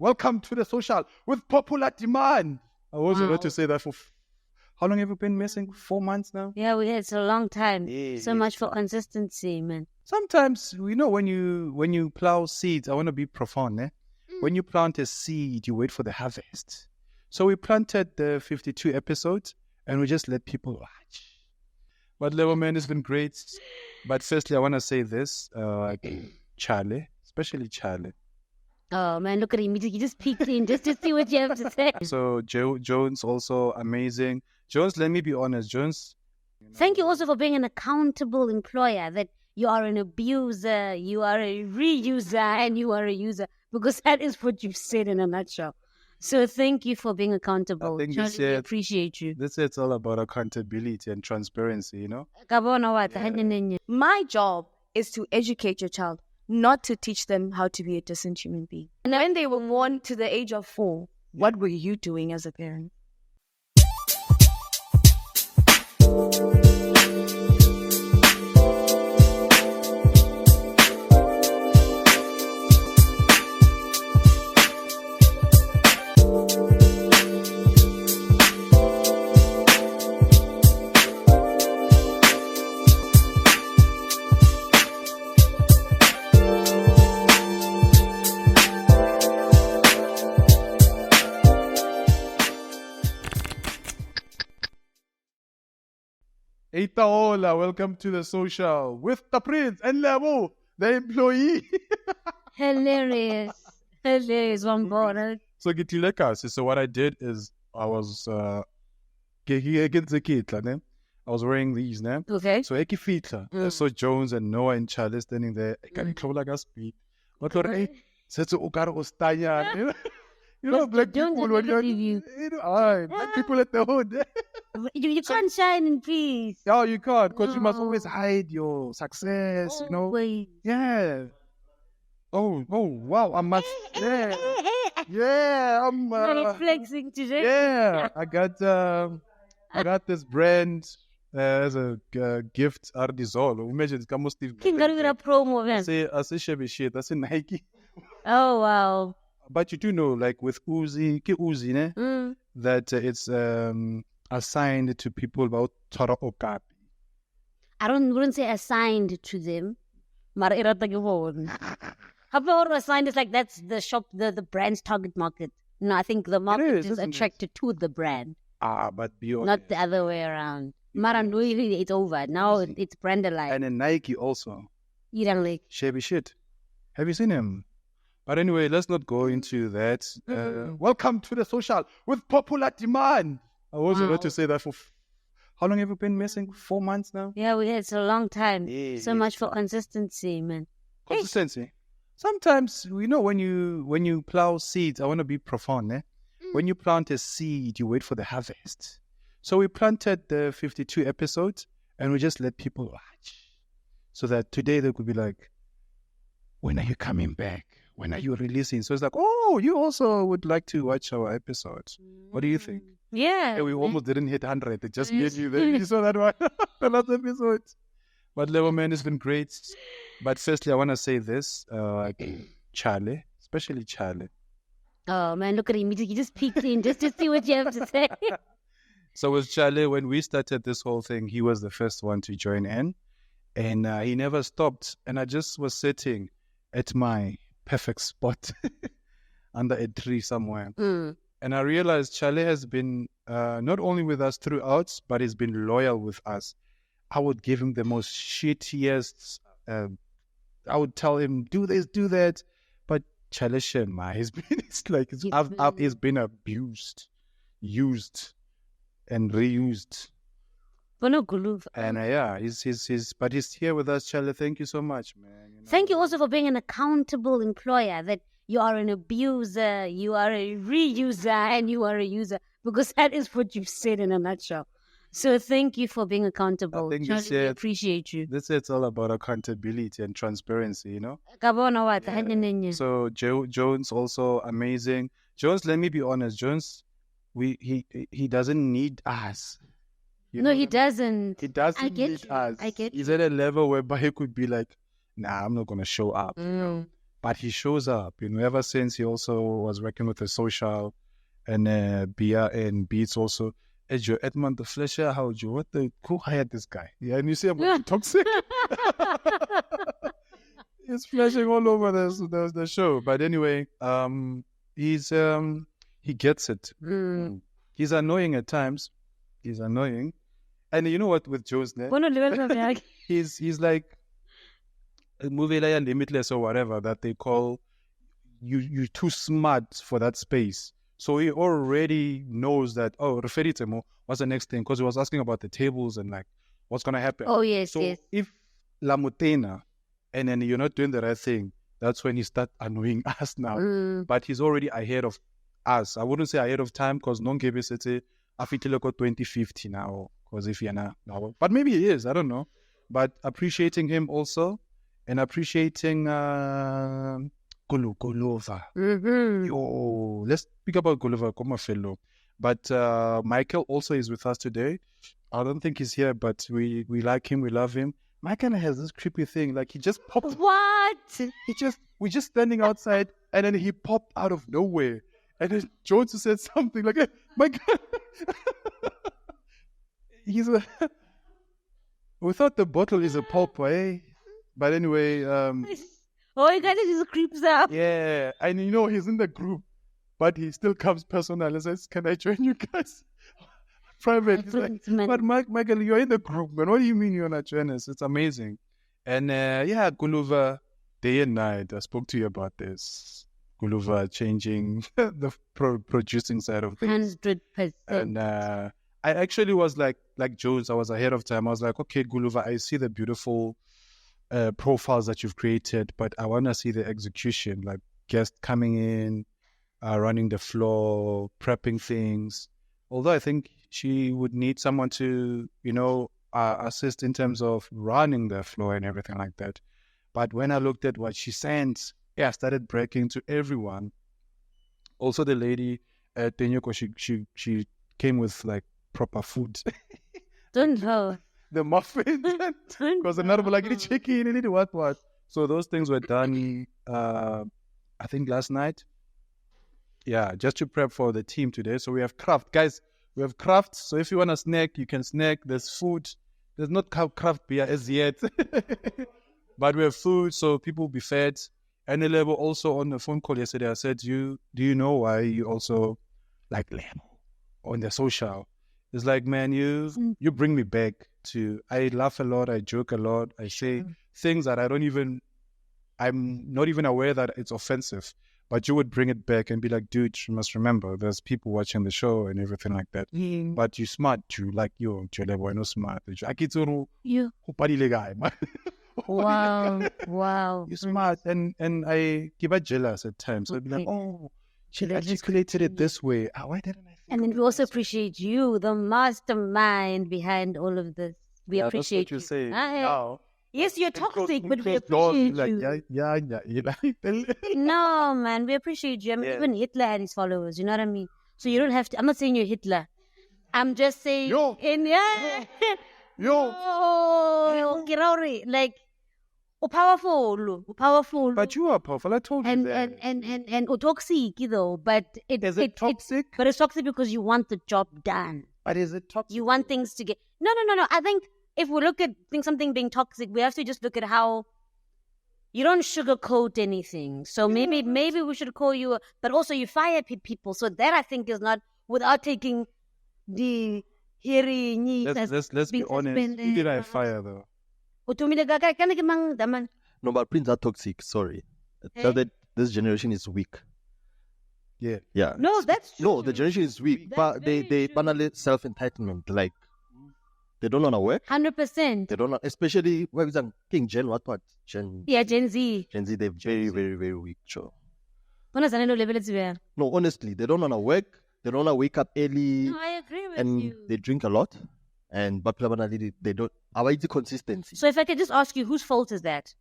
Welcome to the social with popular demand. I was about to say that for how long have you been missing? 4 months now? Yeah, it's a long time. Yes. So much for consistency, man. Sometimes, when you plow seeds, I want to be profound, eh? When you plant a seed, you wait for the harvest. So we planted the 52 episodes and we just let people watch. But Level Man has been great. But firstly, I want to say this, Charlie, especially Charlie. Oh, man, look at him. He just peeked in just to see what you have to say. So Jones also amazing. Jones, let me be honest, Jones. Thank you also for being an accountable employer, that you are an abuser, you are a reuser, and you are a user, because that is what you've said in a nutshell. So thank you for being accountable. I think Charlie, we appreciate you. This it's all about accountability and transparency, you know? My job is to educate your child, not to teach them how to be a decent human being. And when they were born to the age of 4, what were you doing as a parent? Hola, welcome to the social with the Prince and Lebo, the employee. Hilarious. Hilarious, one border. So what I did is I was against the kid, I was wearing these, ne? Okay. So I saw Jones and Noah and Charlie standing there. I can't close like a speed. But like you know, black people when black people at the hood. You can't shine in peace. No, you can't, because you must always hide your success, you know. Always. Yeah. Oh, wow, I must. Yeah, I'm flexing today. Yeah, I got this brand as a gift. Ardizolo. Imagine it's almost promo then. I say shabby shit. I say Nike. Oh wow. But you do know, like with Uzi, ne? That it's assigned to people about Toro Okapi. I wouldn't say assigned to them. How about assigned is like that's the shop, the brand's target market. No, I think the market is attracted to the brand. But be honest. Not the other way around. Maranui, it's over. Now it's brand alike. And then Nike also. You don't like shabby shit. Have you seen him? But anyway, let's not go into that. Welcome to the social with popular demand. I was about to say that for how long have you been missing? 4 months now? Yeah, it's a long time. Yes. So much for consistency, man. Consistency. Sometimes, when you plow seeds, I want to be profound, eh? When you plant a seed, you wait for the harvest. So we planted the 52 episodes and we just let people watch. So that today they could be like, when are you coming back? When are you releasing? So it's like, oh, you also would like to watch our episodes. What do you think? Yeah. We almost didn't hit 100. It just gave you you saw that one. The last episode. But Level Man has been great. But firstly, I want to say this, Charlie, especially Charlie. Oh, man, look at him. He just peeked in just to see what you have to say. So with Charlie, when we started this whole thing, he was the first one to join in. And he never stopped. And I just was sitting at my perfect spot under a tree somewhere. And I realized Charlie has been not only with us throughout, but he's been loyal with us. I would give him the most shittiest. I would tell him, do this, do that. But Charlie Shenma, he's been abused, used, and reused. And he's here with us, Charlie. Thank you so much, man. Thank you also for being an accountable employer, that you are an abuser, you are a reuser, and you are a user, because that is what you've said in a nutshell. So thank you for being accountable. Charlie, we appreciate you. It's all about accountability and transparency, you know? So Jones also amazing. Jones, let me be honest, Jones, he doesn't need us. He doesn't. He doesn't need us. I get He's at a level whereby he could be like, nah, I'm not going to show up. but he shows up. Ever since he also was working with the social and beer and beats also. Joe Edmund the Flesher, how Joe, who hired this guy? Yeah, and you see I'm toxic. He's flashing all over the show. But anyway, he gets it. He's annoying at times. He's annoying. And you know what with Joe's name? He's like a movie like Limitless or whatever that they call you're too smart for that space. So he already knows that, Referitemo, what's the next thing? Because he was asking about the tables and like what's gonna happen. Oh yes, so yes. If La Mutena and then you're not doing the right thing, that's when he start annoying us now. But he's already ahead of us. I wouldn't say ahead of time because non GB City Afitiloko 2050 now. Because if you're now, but maybe he is, I don't know. But appreciating him also and appreciating Gulova. Yo, let's speak about Gulova, come fellow. But Michael also is with us today. I don't think he's here, but we like him, we love him. Michael has this creepy thing, like he just popped. What? We're just standing outside, and then he popped out of nowhere. And then Jones said something like, hey, Michael. We thought the bottle is a pulp, eh? But anyway, you guys just creeps up. Yeah, and he's in the group, but he still comes personal and says, "Can I join you guys?" Private. He's like, but Michael, you're in the group, man. What do you mean you're not joining us? It's amazing. And Guluva, day and night, I spoke to you about this. Guluva changing the producing side of things. 100%. And I actually was like Jones, I was ahead of time. I was like, okay, Guluva, I see the beautiful profiles that you've created, but I want to see the execution, like guests coming in, running the floor, prepping things. Although I think she would need someone to, assist in terms of running the floor and everything like that. But when I looked at what she sent, I started breaking to everyone. Also, the lady at Tenyoko, she came with like proper food. Don't know. The muffins, because another like chicken and what. So those things were done, I think last night. Yeah, just to prep for the team today. So we have craft, guys. We have craft. So if you want to snack, you can snack. There's food. There's not craft beer as yet, but we have food, so people will be fed. And the level also on the phone call yesterday, I said, do you know why you also like Lemo on the social? It's like, man, you bring me back to, I laugh a lot, I joke a lot, I say things that I'm not even aware that it's offensive, but you would bring it back and be like, dude, you must remember, there's people watching the show and everything like that. But you smart, you like, you're no smart. You. Guy, man. Wow. You're smart. And I give her jealous at times. So I'd be like, she articulated it this way. Why didn't I think And then we also appreciate you, the mastermind behind all of this. We appreciate that's what you. Say. Yes, you're toxic, but we appreciate you. No, man, we appreciate you. I mean, even Hitler had his followers, you know what I mean? So you don't have to, I'm not saying you're Hitler. I'm just saying, like, powerful. But you are powerful. I told you that. And toxic, though. But is it toxic? But it's toxic because you want the job done. But is it toxic? You want things to get. No. I think if we look at something being toxic, we have to just look at how you don't sugarcoat anything. So maybe we should call you, but also you fire people. So that I think is not without taking the hearing. Let's be honest. Who did I fire though? No, but Prince are toxic. Sorry, tell that this generation is weak. Yeah. No, that's true. No, the generation is weak, but they banally self-entitlement. Like they don't want to work. 100%. They don't know, especially what is King Gen. What Gen? Yeah, Gen Z. Gen Z, they're very, very, very weak. Sure. No, honestly, they don't want to work. They don't want to wake up early. I agree with and you. They drink a lot. And but they don't. Avoid the consistency. So if I could just ask you, whose fault is that?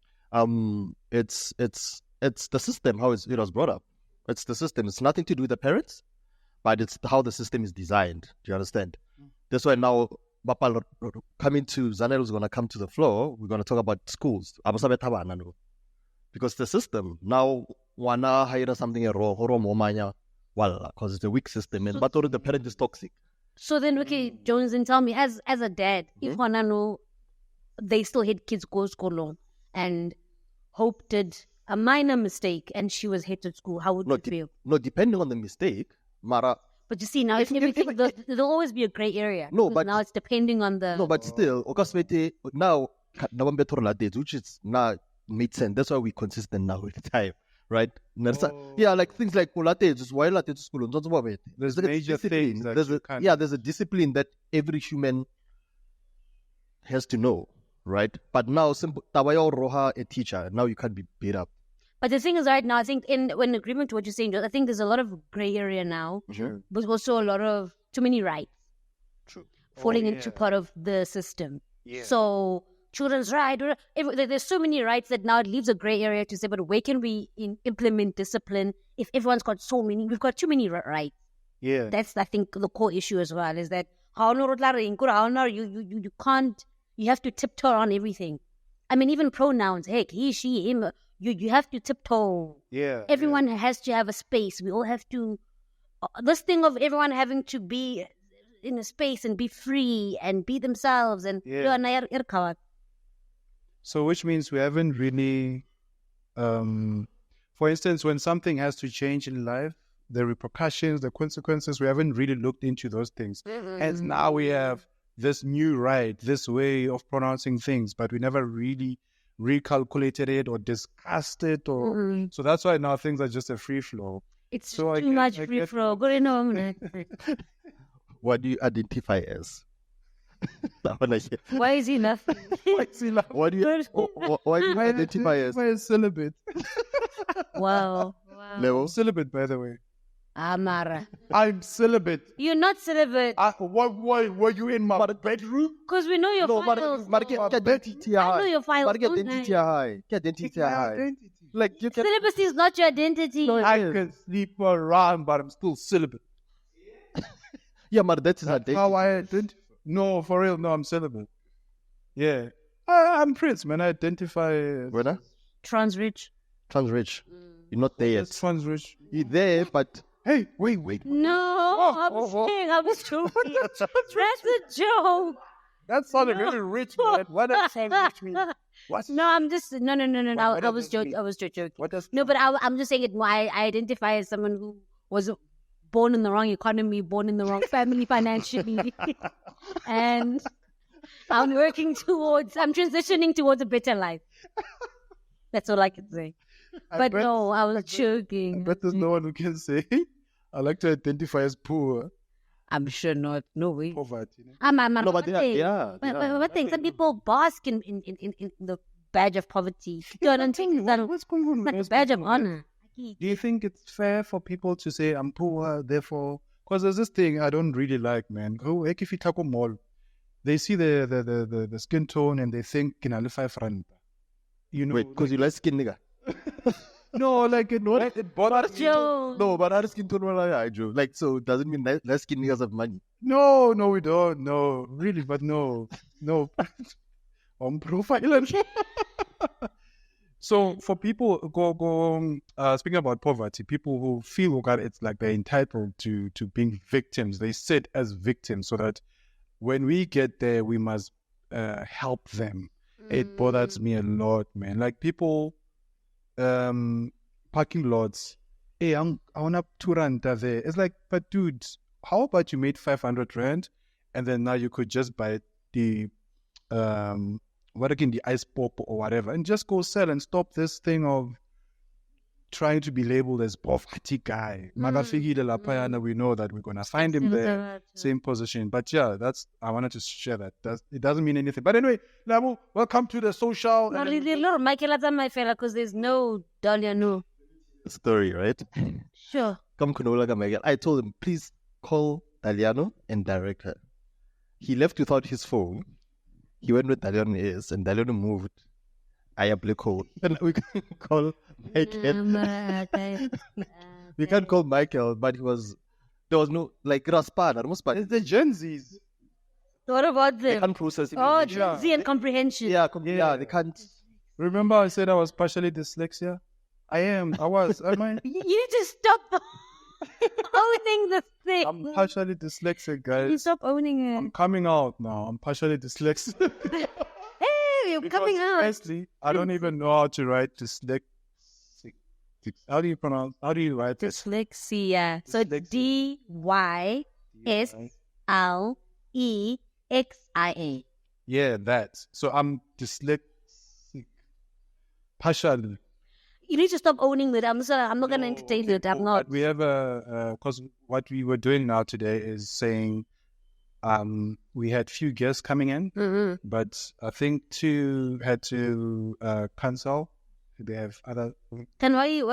It's the system how it was brought up. It's the system. It's nothing to do with the parents, but it's how the system is designed. Do you understand? That's why now Bapal coming to Zanele is going to come to the floor. We're going to talk about schools. because the system now wanna hire something wrong because it's a weak system and but the parent is toxic. So then, okay, Jones, and tell me, as a dad, if Hana know they still had kids go school and Hope did a minor mistake and she was hit at school, how would you feel? No, depending on the mistake, Mara. But you see, now if everything, there'll always be a gray area. No, but now it's depending on the. No, but still, now which is now made sense. That's why we're consistent now with the time, right? Yeah, like things like just why latte to school. There's major things. There's a discipline that every human has to know, right? But now, simple Tabayo Roha a teacher. Now you can't be beat up. But the thing is, right now, I think in agreement to what you're saying, I think there's a lot of gray area now, but also a lot of too many rights. True. Falling into part of the system. Yeah. So children's right, there's so many rights that now it leaves a gray area to say, but where can we implement discipline if everyone's got we've got too many rights. Yeah. That's, I think, the core issue as well, is that you can't, you have to tiptoe on everything. I mean, even pronouns, heck, he, she, him, you have to tiptoe. Yeah. Everyone has to have a space. We all have to, this thing of everyone having to be in a space and be free and be themselves and so which means we haven't really for instance, when something has to change in life, the repercussions, the consequences, we haven't really looked into those things. And now we have this new right, this way of pronouncing things, but we never really recalculated it or discussed it or so that's why now things are just a free flow. It's so too much free flow. What do you identify as? Why is he laughing? What do you identify as? Why is celibate? Wow. I'm celibate, by the way. Amara. I'm celibate. You're not celibate. Why were you in my bedroom? Because we know your files. I know your files. Identity. Like you can. Celibacy is not your identity. No, I can sleep around, but I'm still celibate. Yeah, but that is identity. How I identify. No, for real. No, I'm celibate. Yeah. I'm Prince, man. I identify as... Trans-rich. Trans-rich. You're not there yet. Trans-rich. You're there, but... Hey, wait. No, I was joking. That's a joke. That sounded really rich, man. What does rich mean? What? No, I'm just... No. I was joking. What does... No, but I'm just saying it. I identify as someone who was born in the wrong economy, born in the wrong family financially. And I'm transitioning towards a better life. That's all I can say. I was joking. I bet there's no one who can say, I like to identify as poor. I'm sure not. No way. Poverty. No, but yeah. Some people bask in the badge of poverty. What's going on? Like a badge of honor. Do you think it's fair for people to say, I'm poor, therefore... Because there's this thing I don't really like, man. They see the skin tone and they think, R5. You know, wait, because you like skin, nigga. No, like it bothers me. No, but our skin tone, I Joe. Like, so it doesn't mean less skin niggas have money. No, we don't. No, really, but no. On profile. So for people speaking about poverty, people who feel that it's like they're entitled to being victims, they sit as victims so that when we get there, we must help them. It bothers me a lot, man. Like people, parking lots, hey, I want up 2 rand there. It's like, but dude, how about you made 500 rand and then now you could just buy the the ice pop or whatever, and just go sell and stop this thing of trying to be labeled as poverty guy. We know that we're gonna find him there, same position. But yeah, I wanted to share that. It doesn't mean anything. But anyway, Lamu, welcome to the social. Because there's no Dahlia, no story, right? Sure. I told him, please call Daliano and direct her. He left without his phone. He went with Daliano is, and Daliano moved. I apply code. And we can call Michael. We can't call Michael, but there was no, like, Raspan. It's the Gen Zs. What about them? They can't process Gen Z and comprehension. Yeah, they can't. Remember I said I was partially dyslexia? I am. I was. Am I? You need to stop owning this thing. I'm partially dyslexic, You guys. stop owning it. I'm coming out now. I'm partially dyslexic. Hey, you're coming out. Honestly, I don't even know how to write dyslexic. How do you pronounce? How do you write this? Dyslexia. So it's Dyslexia. DYSLEXIA. Yeah, that. So I'm dyslexic. Partially. You need to stop owning that. I'm not going to entertain it. I'm not. But we have because what we were doing now today is saying, we had few guests coming in, but I think 2 had to cancel. They have other. Then why you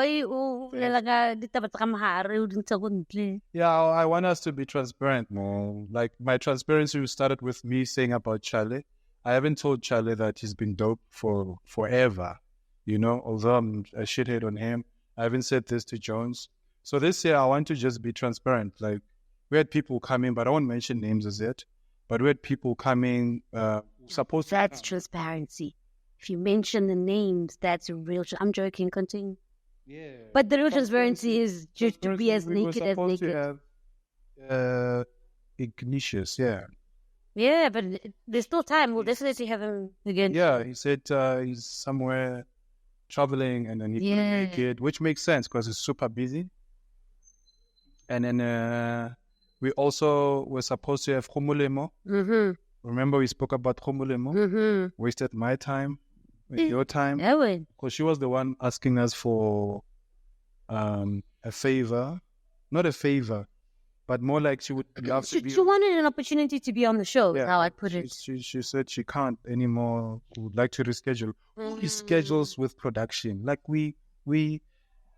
Yeah, I want us to be transparent more. Like my transparency started with me saying about Charlie. I haven't told Charlie that he's been dope for forever. You know, although I'm a shithead on him, I haven't said this to Jones. So this year I want to just be transparent. Like we had people coming, but I won't mention names as yet. But we had people coming, supposed to. That's transparency. If you mention the names, that's real. I'm joking. Continue. Yeah. But the real transparency is just to be as naked as naked. We were supposed to have Ignatius, yeah. Yeah, but there's still time. We'll definitely have him again. Yeah, he said he's somewhere traveling and then he couldn't make it, which makes sense because he's super busy. And then we also were supposed to have Khumulemo. Remember we spoke about Khumulemo? Wasted my time, your time. Yeah, well. Because she was the one asking us for a favor. Not a favor, but more like she would love to be. She wanted an opportunity to be on the show, is how I put it. She said she can't anymore. She would like to reschedule. Who schedules with production? Like we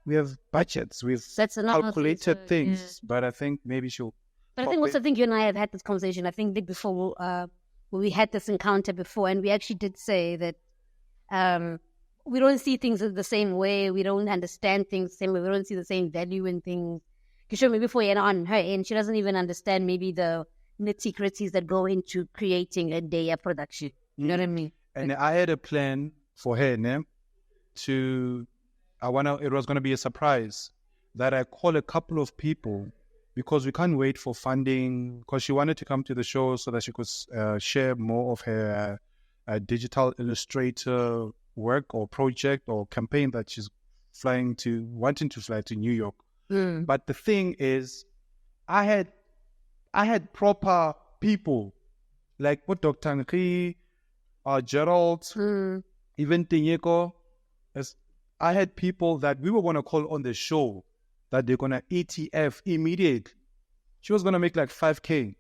have budgets, we've That's another calculated thing, things, but I think maybe she'll. But I think you and I have had this conversation. I think before we had this encounter before, and we actually did say that we don't see things the same way. We don't understand things the same way. We don't see the same value in things. Because maybe before on her end, she doesn't even understand maybe the nitty-gritties that go into creating a day of production. You know what I mean? And I had a plan for her, it was going to be a surprise that I call a couple of people because we can't wait for funding, because she wanted to come to the show so that she could share more of her digital illustrator work or project or campaign that she's wanting to fly to New York. But the thing is, I had proper people like what Dr. Nkri, Gerald, even Tinyeko. I had people that we were going to call on the show that they're going to ETF immediately. She was going to make like 5K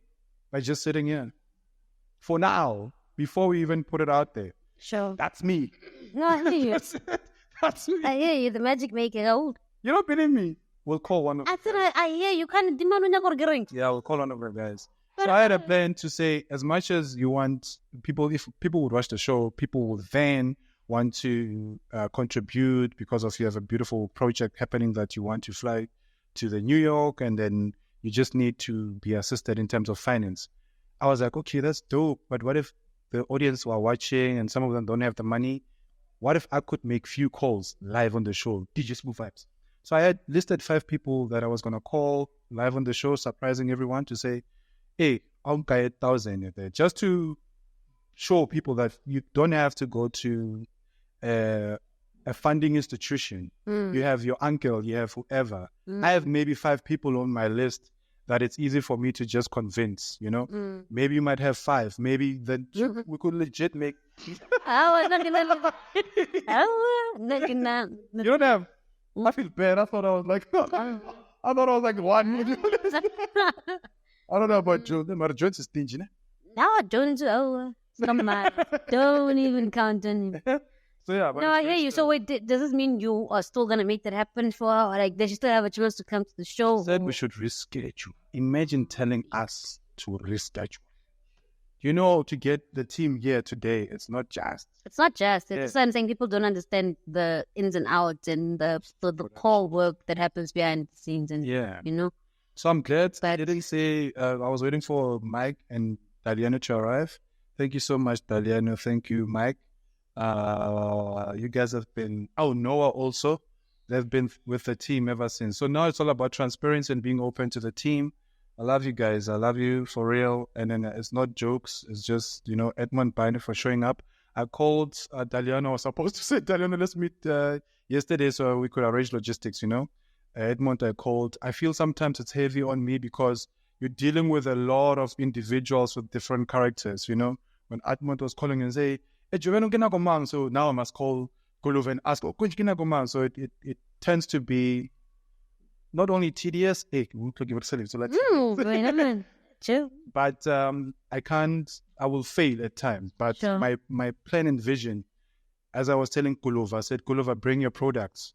by just sitting here. For now, before we even put it out there. Sure. That's me. No, I hear you. That's me. I hear you, the magic maker. Oh. You don't believe me? We'll call one of I said, I hear you. Kind of demand when you're going. Yeah, we'll call one of our guys. So I had a plan to say, as much as you want people, if people would watch the show, people will then want to contribute because of you have a beautiful project happening that you want to fly to the New York, and then you just need to be assisted in terms of finance. I was like, okay, that's dope. But what if the audience who are watching and some of them don't have the money? What if I could make few calls live on the show? DJ Smooth Vibes. So I had listed 5 people that I was going to call live on the show, surprising everyone to say, hey, I'll get 1,000 there, just to show people that you don't have to go to a funding institution. You have your uncle, you have whoever. I have maybe 5 people on my list that it's easy for me to just convince, you know. Maybe you might have 5. Maybe then we could legit make. You don't have. I feel bad. I thought I was like, I thought I was like 1. I don't know about Jones. But Jones is stingy, né? No, Jones. Oh, come on. Don't even count on him. So yeah. No, I hear you. So wait, does this mean you are still gonna make that happen for her? Or like, they should still have a chance to come to the show? Said we should reschedule. Imagine telling us to reschedule. You know, to get the team here today, it's not just. It's not just. It's I'm saying people don't understand the ins and outs and the core work that happens behind the scenes, and you know. So I'm glad I didn't say. I was waiting for Mike and Daliano to arrive. Thank you so much, Daliano. Thank you, Mike. You guys have been, Noah also. They've been with the team ever since. So now it's all about transparency and being open to the team. I love you guys. I love you for real. And then it's not jokes. It's just, Edmund Binder for showing up. I called Daliano. I was supposed to say, Daliano, let's meet yesterday so we could arrange logistics, Edmund, I called. I feel sometimes it's heavy on me because you're dealing with a lot of individuals with different characters, When Edmund was calling and say, hey, so now I must call Guluv and ask, so it tends to be not only tedious, so let's True. but I will fail at times. But Sure. my plan and vision, as I was telling Guluv, I said, Guluv, bring your products.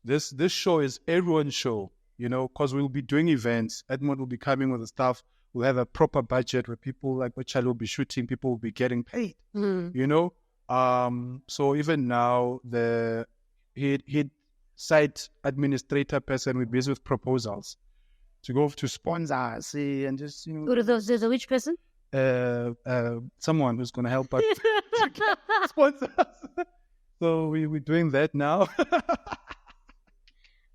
This show is everyone's show, because we'll be doing events. Edmund will be coming with the stuff. We'll have a proper budget where people like Wachal will be shooting, people will be getting paid, So even now, the head site administrator person will be busy with proposals to go to sponsors and just, Who are those? There's a which person? someone who's going to help us to get sponsors. So we're doing that now.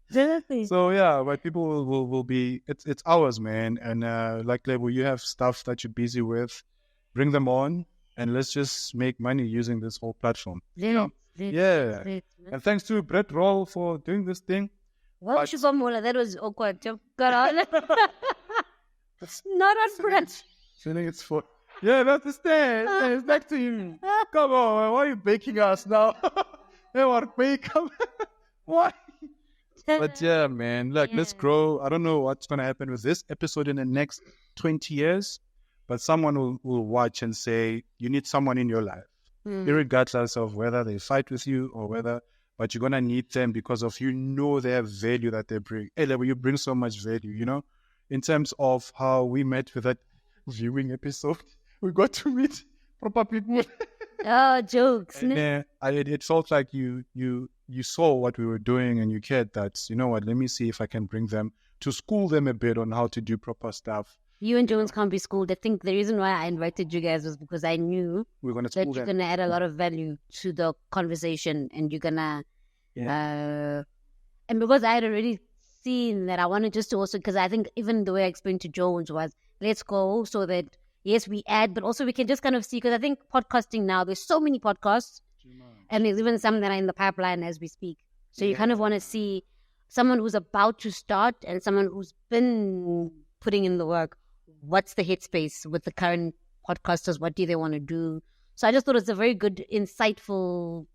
Exactly. So yeah, but people will be, it's ours, man. And like Level, you have stuff that you're busy with, bring them on, and let's just make money using this whole platform. Yeah. And thanks to Brett Roll for doing this thing. Well, that was awkward. Got on. Not on Brent. Feeling it's for. Yeah, that's the stand. It's next to you. Come on, why are you baking us now? They want bake. Why? But yeah, man, look, let's grow. I don't know what's going to happen with this episode in the next 20 years, but someone will watch and say, you need someone in your life, regardless of whether they fight with you or whether, but you're going to need them because of, their value that they bring. Hey, Level, you bring so much value, in terms of how we met with that viewing episode. We got to meet proper people. Oh, jokes. And, it felt like you saw what we were doing and you cared that, let me see if I can bring them to school them a bit on how to do proper stuff. You and Jones can't be schooled. I think the reason why I invited you guys was because I knew we're gonna that you're going to add a lot of value to the conversation and you're going to... and because I had already seen that, I wanted just to also... Because I think even the way I explained to Jones was, let's go so that, yes, we add, but also we can just kind of see... Because I think podcasting now, there's so many podcasts. And there's even some that are in the pipeline as we speak. So you kind of want to see someone who's about to start and someone who's been putting in the work. What's the headspace with the current podcasters? What do they want to do? So I just thought it's a very good, insightful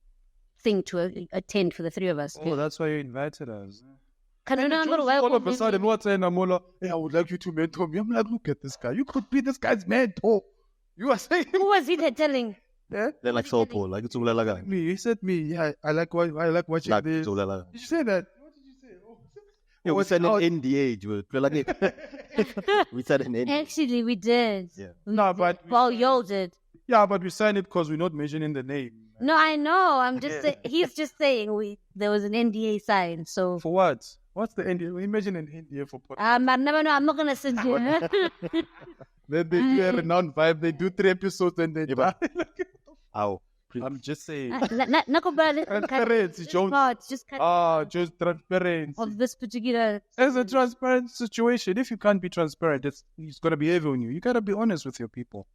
thing to attend for the three of us. Oh, that's why you invited us. All of a sudden, what's saying, Amola, hey, I would like you to mentor me. I'm like, look at this guy. You could be this guy's mentor. You are saying... Who was he that telling? Yeah? They're like Saul Paul, like it's Ulalaga. Me, he said me. Yeah, I like watching this. Did you say that? What did you say? Yeah, we said an NDA, we said an NDA. Actually, we did. Yeah. No, but Well, y'all did. Yeah, but we signed it because we're not mentioning the name. No, I know. I'm just he's just saying there was an NDA signed. So for what? What's the NDA? Imagine an NDA for podcast. I never know. I'm not gonna send you. Then they do a renowned vibe. They do 3 episodes and they die. Ow. I'm just saying. Transparency, Jones. Just just transparency. Of this particular. It's a transparent situation. If you can't be transparent, it's gonna be heavy on you. You gotta be honest with your people.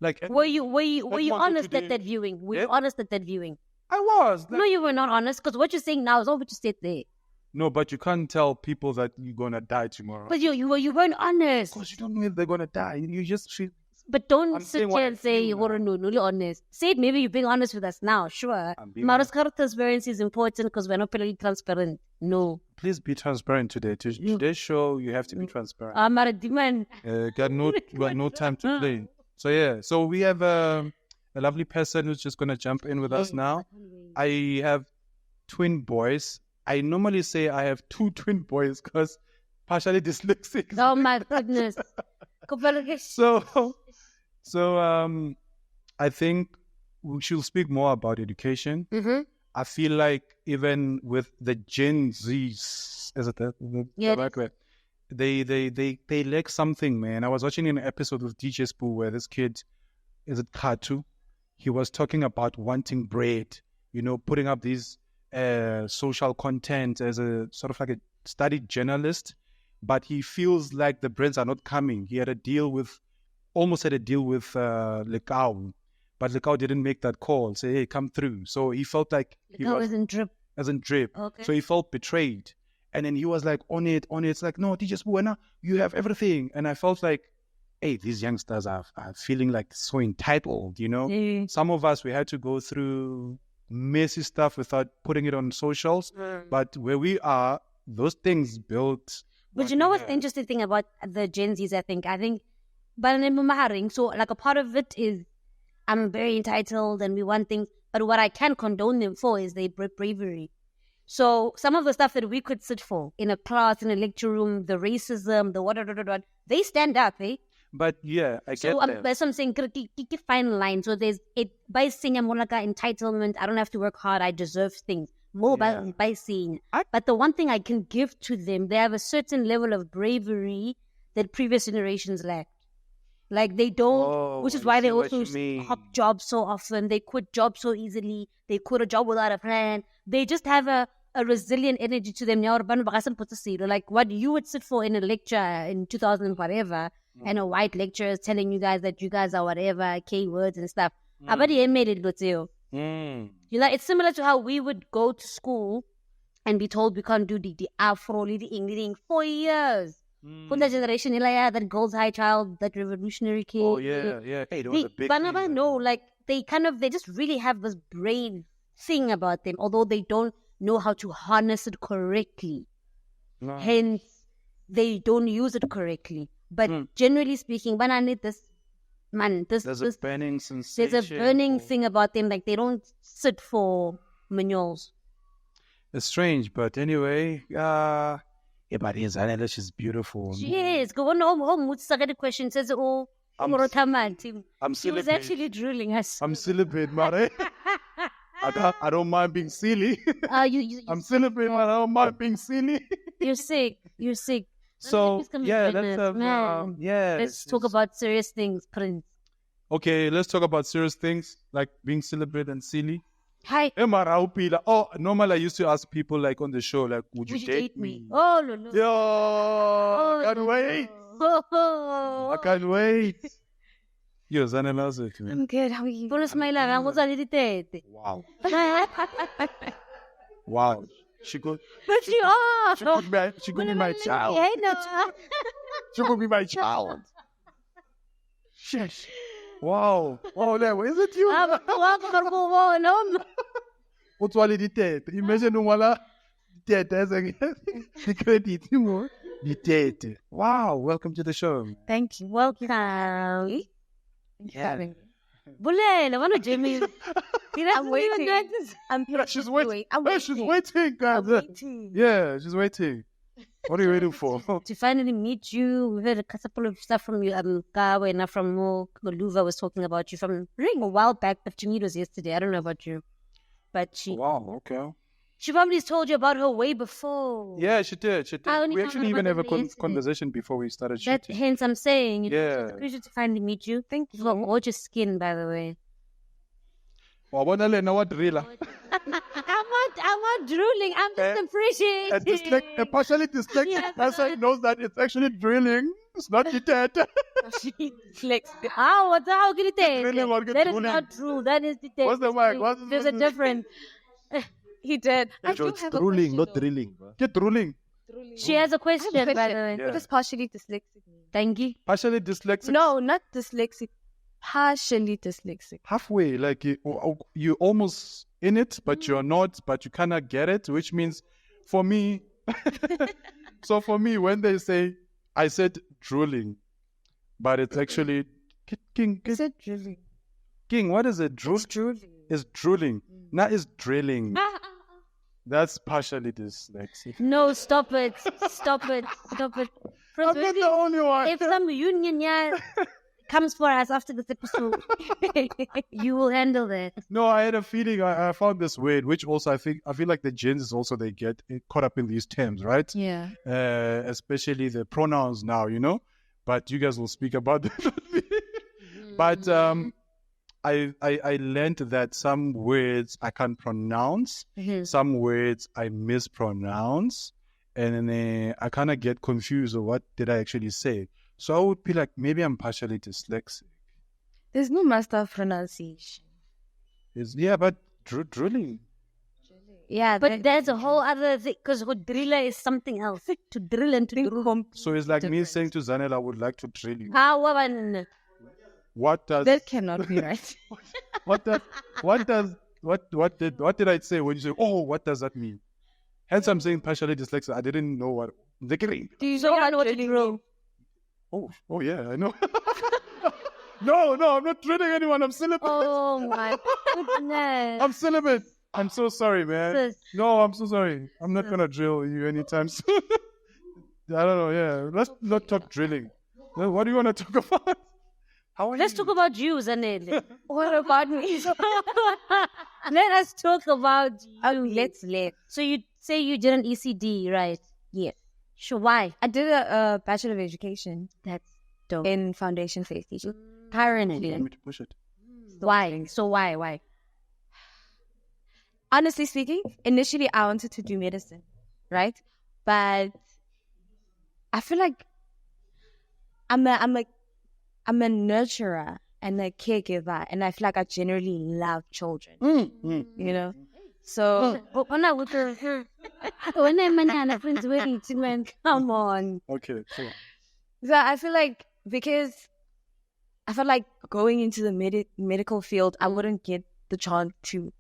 Like, were you honest at that viewing? Were you honest at that viewing? I was. No, you were not honest because what you're saying now is all what you said there. No, but you can't tell people that you're gonna die tomorrow. But you weren't honest. Because you don't know if they're gonna die. You just feel. But don't sit here and say you're not honest. Say it. Maybe you're being honest with us now. Sure. Transparency is important because we're not really transparent. No. Please be transparent today. Today's show, you have to be transparent. I'm not a demon. Got no time to play. So yeah. So we have a lovely person who's just gonna jump in with us now. I have twin boys. I normally say I have 2 twin boys because partially dyslexic. Oh my goodness. So I think she'll speak more about education. Mm-hmm. I feel like even with the Gen Zs, is it the right way? They lack something, man. I was watching an episode with DJ Spoo where this kid, is it Katu? he was talking about wanting bread, putting up these social content as a sort of like a studied journalist, but he feels like the brands are not coming. He almost had a deal with Lekau, but Lekau didn't make that call, say, hey, come through. So he felt like Lekau isn't drip. Okay. So he felt betrayed. And then he was like, on it. It's like, no, DJ Sbuena, you have everything. And I felt like, hey, these youngsters are feeling like so entitled, Yeah. Some of us, we had to go through messy stuff without putting it on socials. But where we are, those things built. But you know what's the interesting thing about the Gen Zs, I think? So like a part of it is I'm very entitled and we want things. But what I can condone them for is their bravery. So some of the stuff that we could sit for in a class, in a lecture room, the racism, the what, they stand up, eh? But yeah, I get that. That's what I'm saying, fine line. So there's it by saying entitlement, I don't have to work hard, I deserve things. More by saying. But the one thing I can give to them, they have a certain level of bravery that previous generations lacked. Like they don't, which is why they also hop jobs so often. They quit jobs so easily. They quit a job without a plan. They just have a resilient energy to them. Like what you would sit for in a lecture in 2000 and whatever, and a white lecturer is telling you guys that you guys are whatever, K words and stuff. It's similar to how we would go to school and be told we can't do the Afro, the English 4 years. That generation, that Girls High child, that revolutionary kid. Oh, yeah. Hey, that was a big thing. No, like, they just really have this brain thing about them, although they don't know how to harness it correctly. No. Hence, they don't use it correctly. But generally speaking, there's a burning sensation. There's a burning thing about them, like, they don't sit for manuals. It's strange, but anyway, yeah, but Zanele, she's beautiful. She is. Go on home. What's the question? Says, oh, I'm she was actually drilling us. I'm celebrating, man. I don't mind being silly. I'm celebrating, man. I don't mind being silly. You're sick. So, yeah, let's talk about serious things, Prince. Okay, let's talk about serious things, like being celebrated and silly. Hi. Oh, normally I used to ask people like on the show, like, would you date me? Oh, no. Yo, I can't wait. I can't wait. Yo, Zanele, I'm good. How are you? Wow. Wow. She could. But you are. She could be my child. She could be my child. Sheesh. Wow. Oh, no, is it you? What's all the date? Imagine wala date as a credit more. The wow, welcome to the show. Thank you. Welcome. Yeah. Bulele, what do you mean? I'm waiting. She's waiting. She's waiting, guys. I'm waiting. Yeah, she's waiting. What are you waiting for? To finally meet you. We've heard a couple of stuff from you. Gawe and from Luva was talking about you from a while back, but to me it was yesterday. I don't know about you. But she... Wow, okay. She probably told you about her way before. Yeah, she did. We actually even have a conversation before we started shooting. Hence I'm saying, it's a pleasure to finally meet you. Thank you. You've got gorgeous skin, by the way. I'm not drooling. I'm just appreciating. Partially dyslexic person knows that it's actually drilling. It's not detected. How can you take? That is drooling. not true. That is detected. What's the mic? There's a difference. He did. I do have drooling, not drilling. Get drooling. She has a question, by the way. What does partially dyslexic mean? Thank you. Partially dyslexic? No, not dyslexic. Partially dyslexic. Halfway, like you almost in it, but you're not, but you cannot get it, which means for me, so for me, when they say, I said drooling, but it's actually, King. Is it drilling? King, what is it? It's drooling. It's drooling. Not it's drilling. That's partially dyslexic. No, stop it. Stop it. I'm not the only one. If some union comes for us after this episode, you will handle that. No, I had a feeling. I found this weird, which also I feel like the gens also they get caught up in these terms, right? Yeah. Especially the pronouns now, But you guys will speak about that. But I learned that some words I can't pronounce, some words I mispronounce, and then I kind of get confused of what did I actually say. So I would be like, maybe I'm partially dyslexic. There's no master of pronunciation. Yeah, but drilling. Yeah, But there's a whole other thing, because driller is something else. To drill and to drill. So it's like me saying to Zanele, I would like to drill you. What does that cannot be right. what did I say when you say, oh, what does that mean? Hence I'm saying partially dyslexic. I didn't know what. Do you know what to drill? Oh yeah, I know. No, I'm not drilling anyone. I'm celibate. Oh my goodness. I'm celibate. I'm so sorry, man. No, I'm so sorry. I'm not gonna drill you anytime soon. I don't know. Yeah, let's not talk drilling. What do you want to talk about? Let's talk about you, Zanele. What about me? Let us talk about you. Let's. So you say you did an ECD, right? Yes. Sure. Why? I did a Bachelor of Education That's dope. in Foundation Faith Teaching. Currently. Let me to push it. Why? So why? Honestly speaking, initially I wanted to do medicine, right? But I feel like I'm a nurturer and a caregiver, and I feel like I generally love children. You know, so When I'm friends with you, man, come on. Okay, cool. So I feel like because I felt like going into the medical field, I wouldn't get the chance to,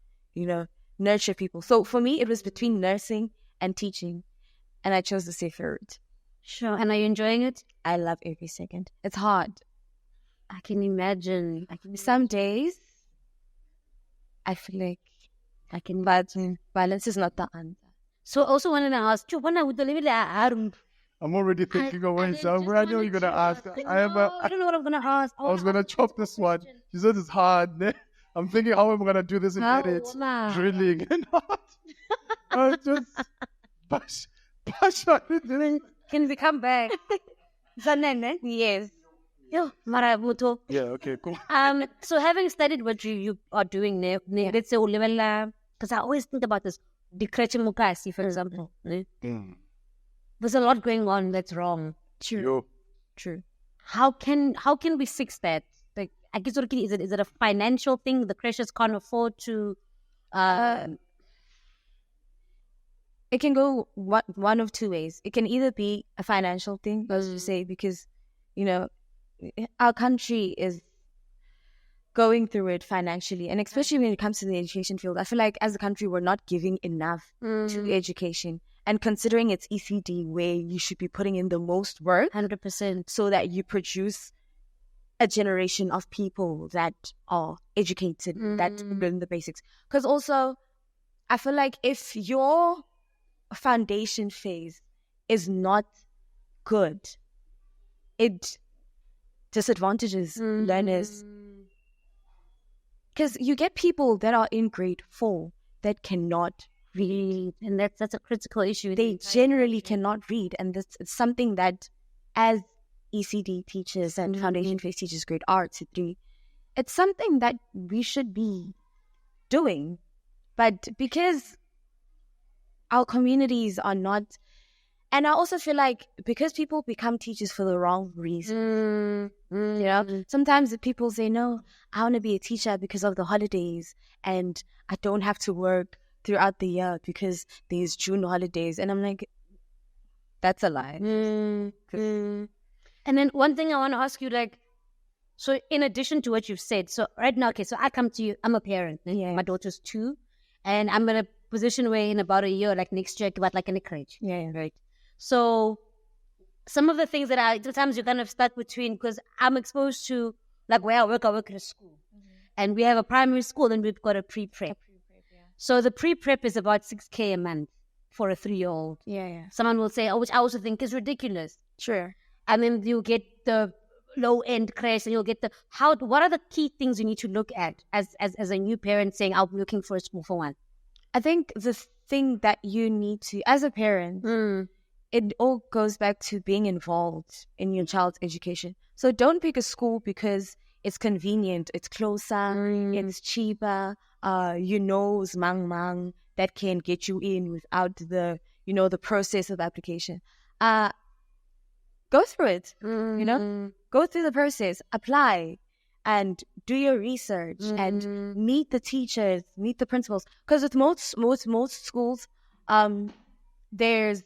nurture people. So for me, it was between nursing and teaching, and I chose the safer route. Sure. And are you enjoying it? I love every second. It's hard. I can imagine. Some days, I feel like but violence is not the answer. So also wanted to ask you, I'm already thinking of ways. I know you're gonna ask. I don't know what I'm gonna ask. I was gonna chop this one. You said it's hard. I'm thinking how am I gonna do this in minutes? Drilling and not. I just Can we come back? Zanele? Yes. Yeah, okay, cool. So having studied what you are doing now, let's say because I always think about this, Mukasi, for example. There's a lot going on that's wrong. True. How can we fix that? Like, I guess is it a financial thing? The crashers can't afford to. It can go one of two ways. It can either be a financial thing, as you say, because our country is going through it financially, and especially when it comes to the education field, I feel like as a country we're not giving enough to education. And considering it's ECD, where you should be putting in the most work, 100%, so that you produce a generation of people that are educated, that learn the basics. Because also, I feel like if your foundation phase is not good, it disadvantages learners. Because you get people that are in grade 4 that cannot read, and that's a critical issue. They generally cannot read, and that's something that, as ECD teachers and foundation phase teachers, grade R to 3, it's something that we should be doing. But because our communities are not, and I also feel like because people become teachers for the wrong reasons, sometimes people say, no, I want to be a teacher because of the holidays, and I don't have to work throughout the year because there's June holidays. And I'm like, that's a lie. And then one thing I want to ask you, so in addition to what you've said, so right now, okay, so I come to you, I'm a parent. Yeah. My daughter's 2, and I'm in a position where in about a year, next year, about an encourage. Yeah. Right. So some of the things that sometimes you're kind of stuck between, because I'm exposed to, where I work at a school. And we have a primary school, and we've got a pre-prep. So the pre-prep is about 6K a month for a 3-year-old. Yeah. Someone will say, which I also think is ridiculous. Sure. And then you get the low-end crash, and you'll get what are the key things you need to look at as a new parent saying, I'll be looking for a school for one? I think the thing that you need to, as a parent, it all goes back to being involved in your child's education. So don't pick a school because it's convenient, it's closer, it's cheaper. Mang mang that can get you in without the the process of application. Go through it. Go through the process, apply, and do your research and meet the teachers, meet the principals. Because with most schools, there's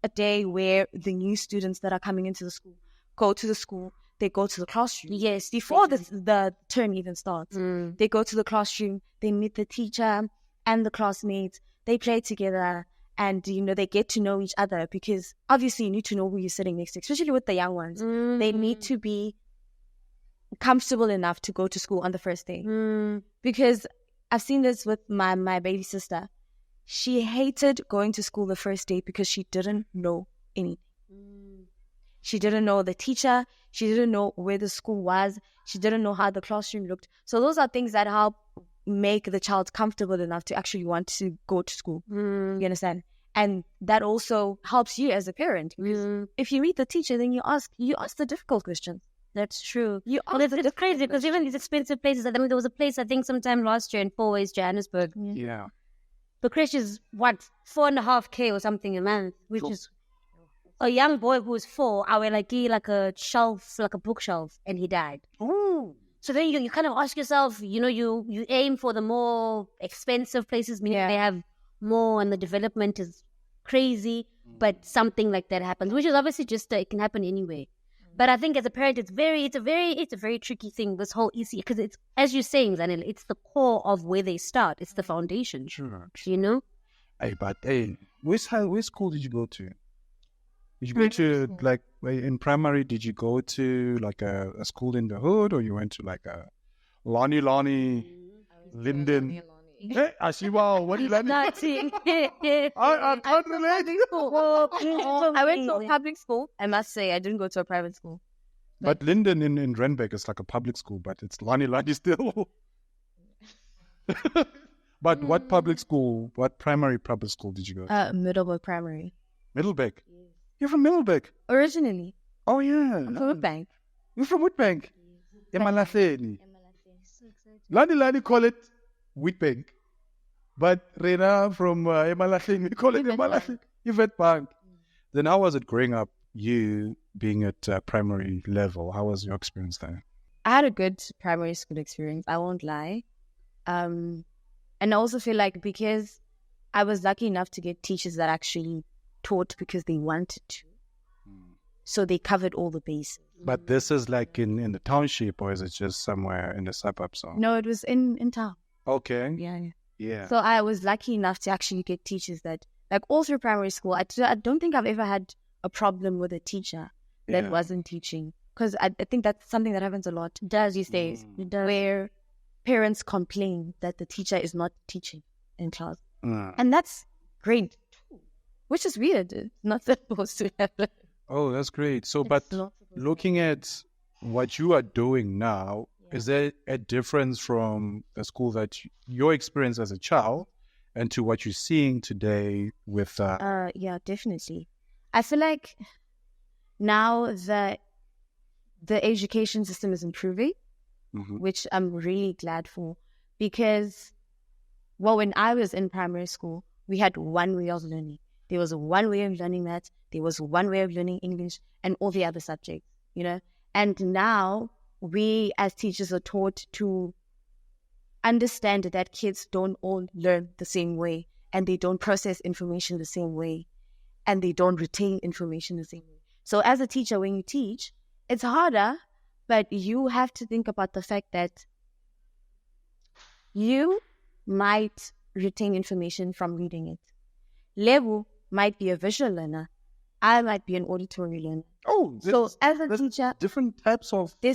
a day where the new students that are coming into the school go to the school. They go to the classroom. Yes, before the term even starts. They go to the classroom. They meet the teacher and the classmates. They play together. And, they get to know each other, because obviously you need to know who you're sitting next to, especially with the young ones. They need to be comfortable enough to go to school on the first day. Because I've seen this with my baby sister. She hated going to school the first day because she didn't know anything. She didn't know the teacher. She didn't know where the school was. She didn't know how the classroom looked. So those are things that help make the child comfortable enough to actually want to go to school. You understand? And that also helps you as a parent. Because if you meet the teacher, then you ask the difficult questions. That's true. It's crazy because even these expensive places, there was a place I think sometime last year in Four Ways, Johannesburg. Yeah. The crèche is what, 4.5K or something a month, which is a young boy who was 4. I went like a shelf, like a bookshelf, and he died. Oh. So then you kind of ask yourself, you aim for the more expensive places, meaning they have more and the development is crazy, but something like that happens, which is obviously just it can happen anyway. But I think as a parent, it's a very tricky thing, this whole EC, because it's, as you're saying, Zanele, it's the core of where they start. It's the foundation. Sure. Hey, Where school did you go to? Did you go to, like, in primary, did you go to, like, a school in the hood, or you went to, like, a Lani, Linden? Hey, I see, wow, what do you like? I can't relate. I went to a public school. I must say, I didn't go to a private school. But Linden in Randburg is like a public school, but it's Lani still. But what primary public school did you go to? Middleburg Primary. Middleburg? You're from Middleburg? Originally. Oh, yeah. I'm from Woodbank. You're from Woodbank? Emalahleni. Lani call it Wheatbank. But Rena from Emalahleni, we call it Emalahleni. Yvette Bank. Then how was it growing up, you being at primary level? How was your experience there? I had a good primary school experience, I won't lie. And I also feel like because I was lucky enough to get teachers that actually taught because they wanted to. So they covered all the bases. But this is like in the township, or is it just somewhere in the suburbs? Or? No, it was in town. Okay. Yeah. So I was lucky enough to actually get teachers that, like, all through primary school, I don't think I've ever had a problem with a teacher that wasn't teaching. Because I think that's something that happens a lot. It does these days. It does. Where parents complain that the teacher is not teaching in class. And that's great, which is weird. It's not supposed to happen. Oh, that's great. So, but looking at what you are doing now, is there a difference from the school that your experience as a child and to what you're seeing today with... Yeah, definitely. I feel like now the education system is improving, which I'm really glad for, because, well, when I was in primary school, we had one way of learning. There was one way of learning maths, there was one way of learning English, and all the other subjects, And now we as teachers are taught to understand that kids don't all learn the same way, and they don't process information the same way, and they don't retain information the same way. So as a teacher, when you teach, it's harder, but you have to think about the fact that you might retain information from reading it. Levu might be a visual learner. I might be an auditory learner. Oh, so as a teacher, there's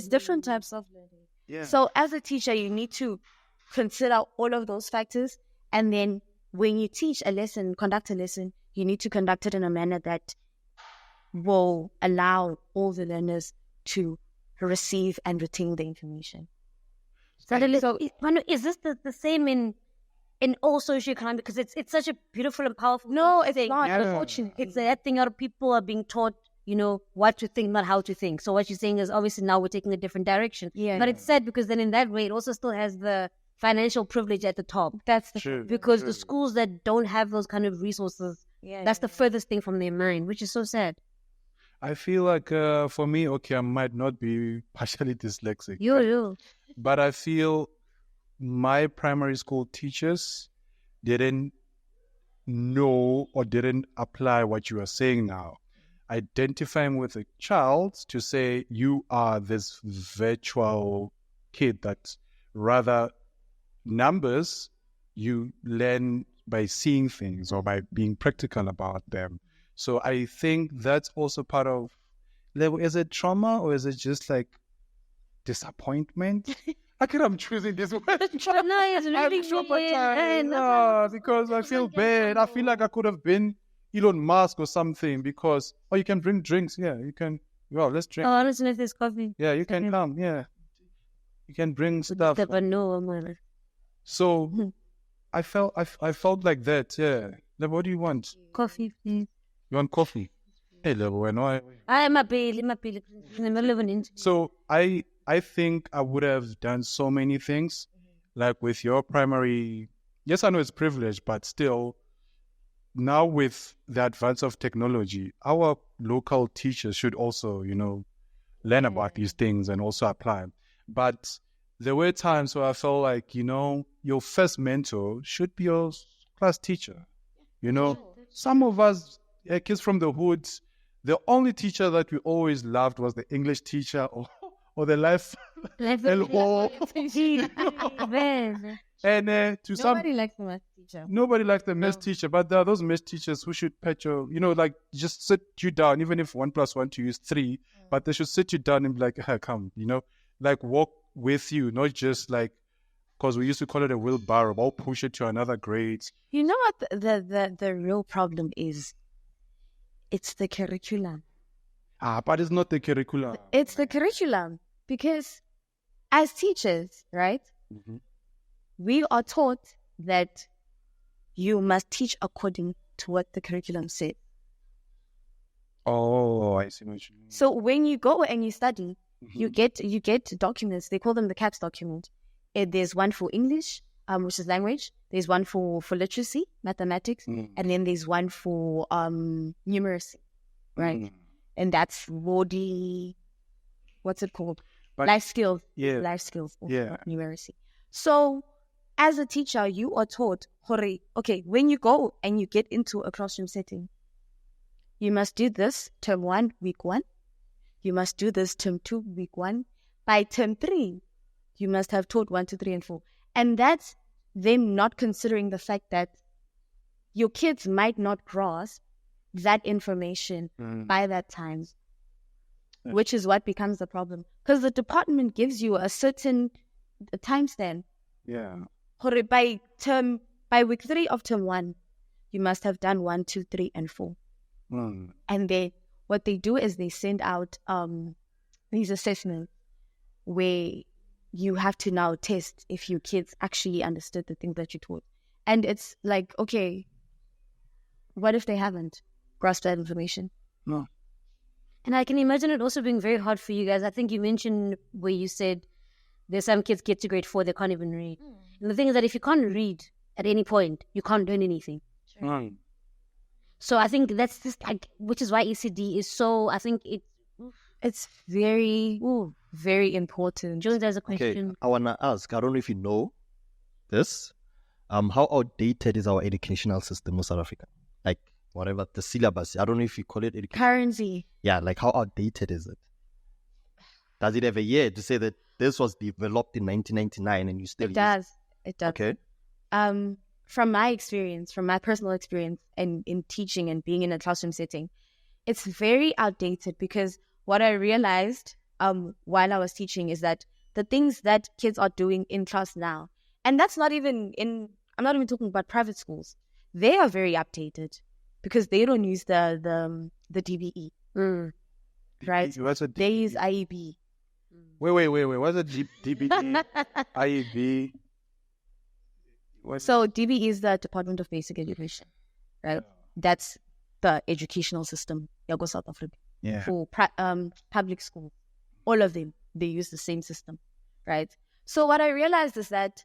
different types of learning. Yeah. So as a teacher, you need to consider all of those factors. And then when you teach a lesson, conduct a lesson, you need to conduct it in a manner that will allow all the learners to receive and retain the information. So is this the same in all socioeconomic, because it's such a beautiful and powerful thing. It's not. Unfortunately. It's that thing that people are being taught what to think, not how to think. So what you're saying is obviously now we're taking a different direction. Yeah. But it's sad because then in that way, it also still has the financial privilege at the top. That's the True. Because the schools that don't have those kind of resources, that's the furthest thing from their mind, which is so sad. I feel like for me, okay, I might not be partially dyslexic, You. but I feel my primary school teachers didn't know or didn't apply what you are saying now. Identifying with a child to say you are this virtual kid that rather numbers you learn by seeing things or by being practical about them. So I think that's also part of, is it trauma or is it just like disappointment? I think I'm choosing this one. No, it's really I'm traumatized because I feel bad. I feel like I could have been Elon Musk or something because, you can bring drinks. Yeah, you can. Well, let's drink. Oh, listen, if there's coffee. Yeah, you can come. Yeah. You can bring stuff. But no, man. So I felt like that. Yeah. Like, what do you want? Coffee, please. You want coffee? Hey, level, I'm a bill. In the middle of an interview. So I think I would have done so many things, like with your primary. Yes, I know it's privilege, but still, now with the advance of technology, our local teachers should also, learn about these things and also apply. But there were times where I felt like, your first mentor should be your class teacher. Some of us, kids from the hoods, the only teacher that we always loved was the English teacher or the life. And to Nobody likes the math teacher. Nobody likes the math teacher, but there are those math teachers who should pet your, like just sit you down, even if 1 + 1 to you is 3, but they should sit you down and be like, hey, come, like walk with you, not just like, because we used to call it a wheelbarrow, I'll push it to another grade. You know what the real problem is? It's the curriculum. But it's not the curriculum. It's the curriculum because as teachers, right? Mm-hmm. We are taught that you must teach according to what the curriculum said. Oh, I see what you mean. So when you go and you study, you get documents. They call them the CAPS document. There's one for English, which is language. There's one for literacy, mathematics, and then there's one for numeracy, right? And that's more what's it called? Life skills. Yeah. Life skills. Yeah. Numeracy. So as a teacher, you are taught, okay, when you go and you get into a classroom setting, you must do this term 1, week 1. You must do this term 2, week 1. By term 3, you must have taught 1, 2, 3, and 4. And that's them not considering the fact that your kids might not grasp that information by that time, which is what becomes the problem. Because the department gives you a certain time span. Yeah. By week 3 of term 1, you must have done 1, 2, 3, and 4. And then what they do is they send out these assessments where you have to now test if your kids actually understood the things that you taught. And it's like, okay, what if they haven't grasped that information? No. And I can imagine it also being very hard for you guys. I think you mentioned where you said there's some kids get to grade 4, they can't even read. And the thing is that if you can't read at any point, you can't learn anything. So I think that's just like, which is why ECD is so, I think it's very, very important. Jones has a question. Okay, I want to ask, I don't know if you know this, how outdated is our educational system in South Africa? Like, whatever, the syllabus, I don't know if you call it education. Currency. Yeah, like how outdated is it? Does it have a year to say that this was developed in 1999 and you still It does. Okay. From my experience, from my personal experience and in teaching and being in a classroom setting, it's very outdated because what I realized while I was teaching is that the things that kids are doing in class now, and that's not even I'm not even talking about private schools, they are very updated because they don't use the DBE. Right? They use IEB. Wait. What's a DBE? IEB? So DBE is the Department of Basic Education, right? That's the educational system. Yago South Africa. Yeah. for public school. All of them, they use the same system, right? So what I realized is that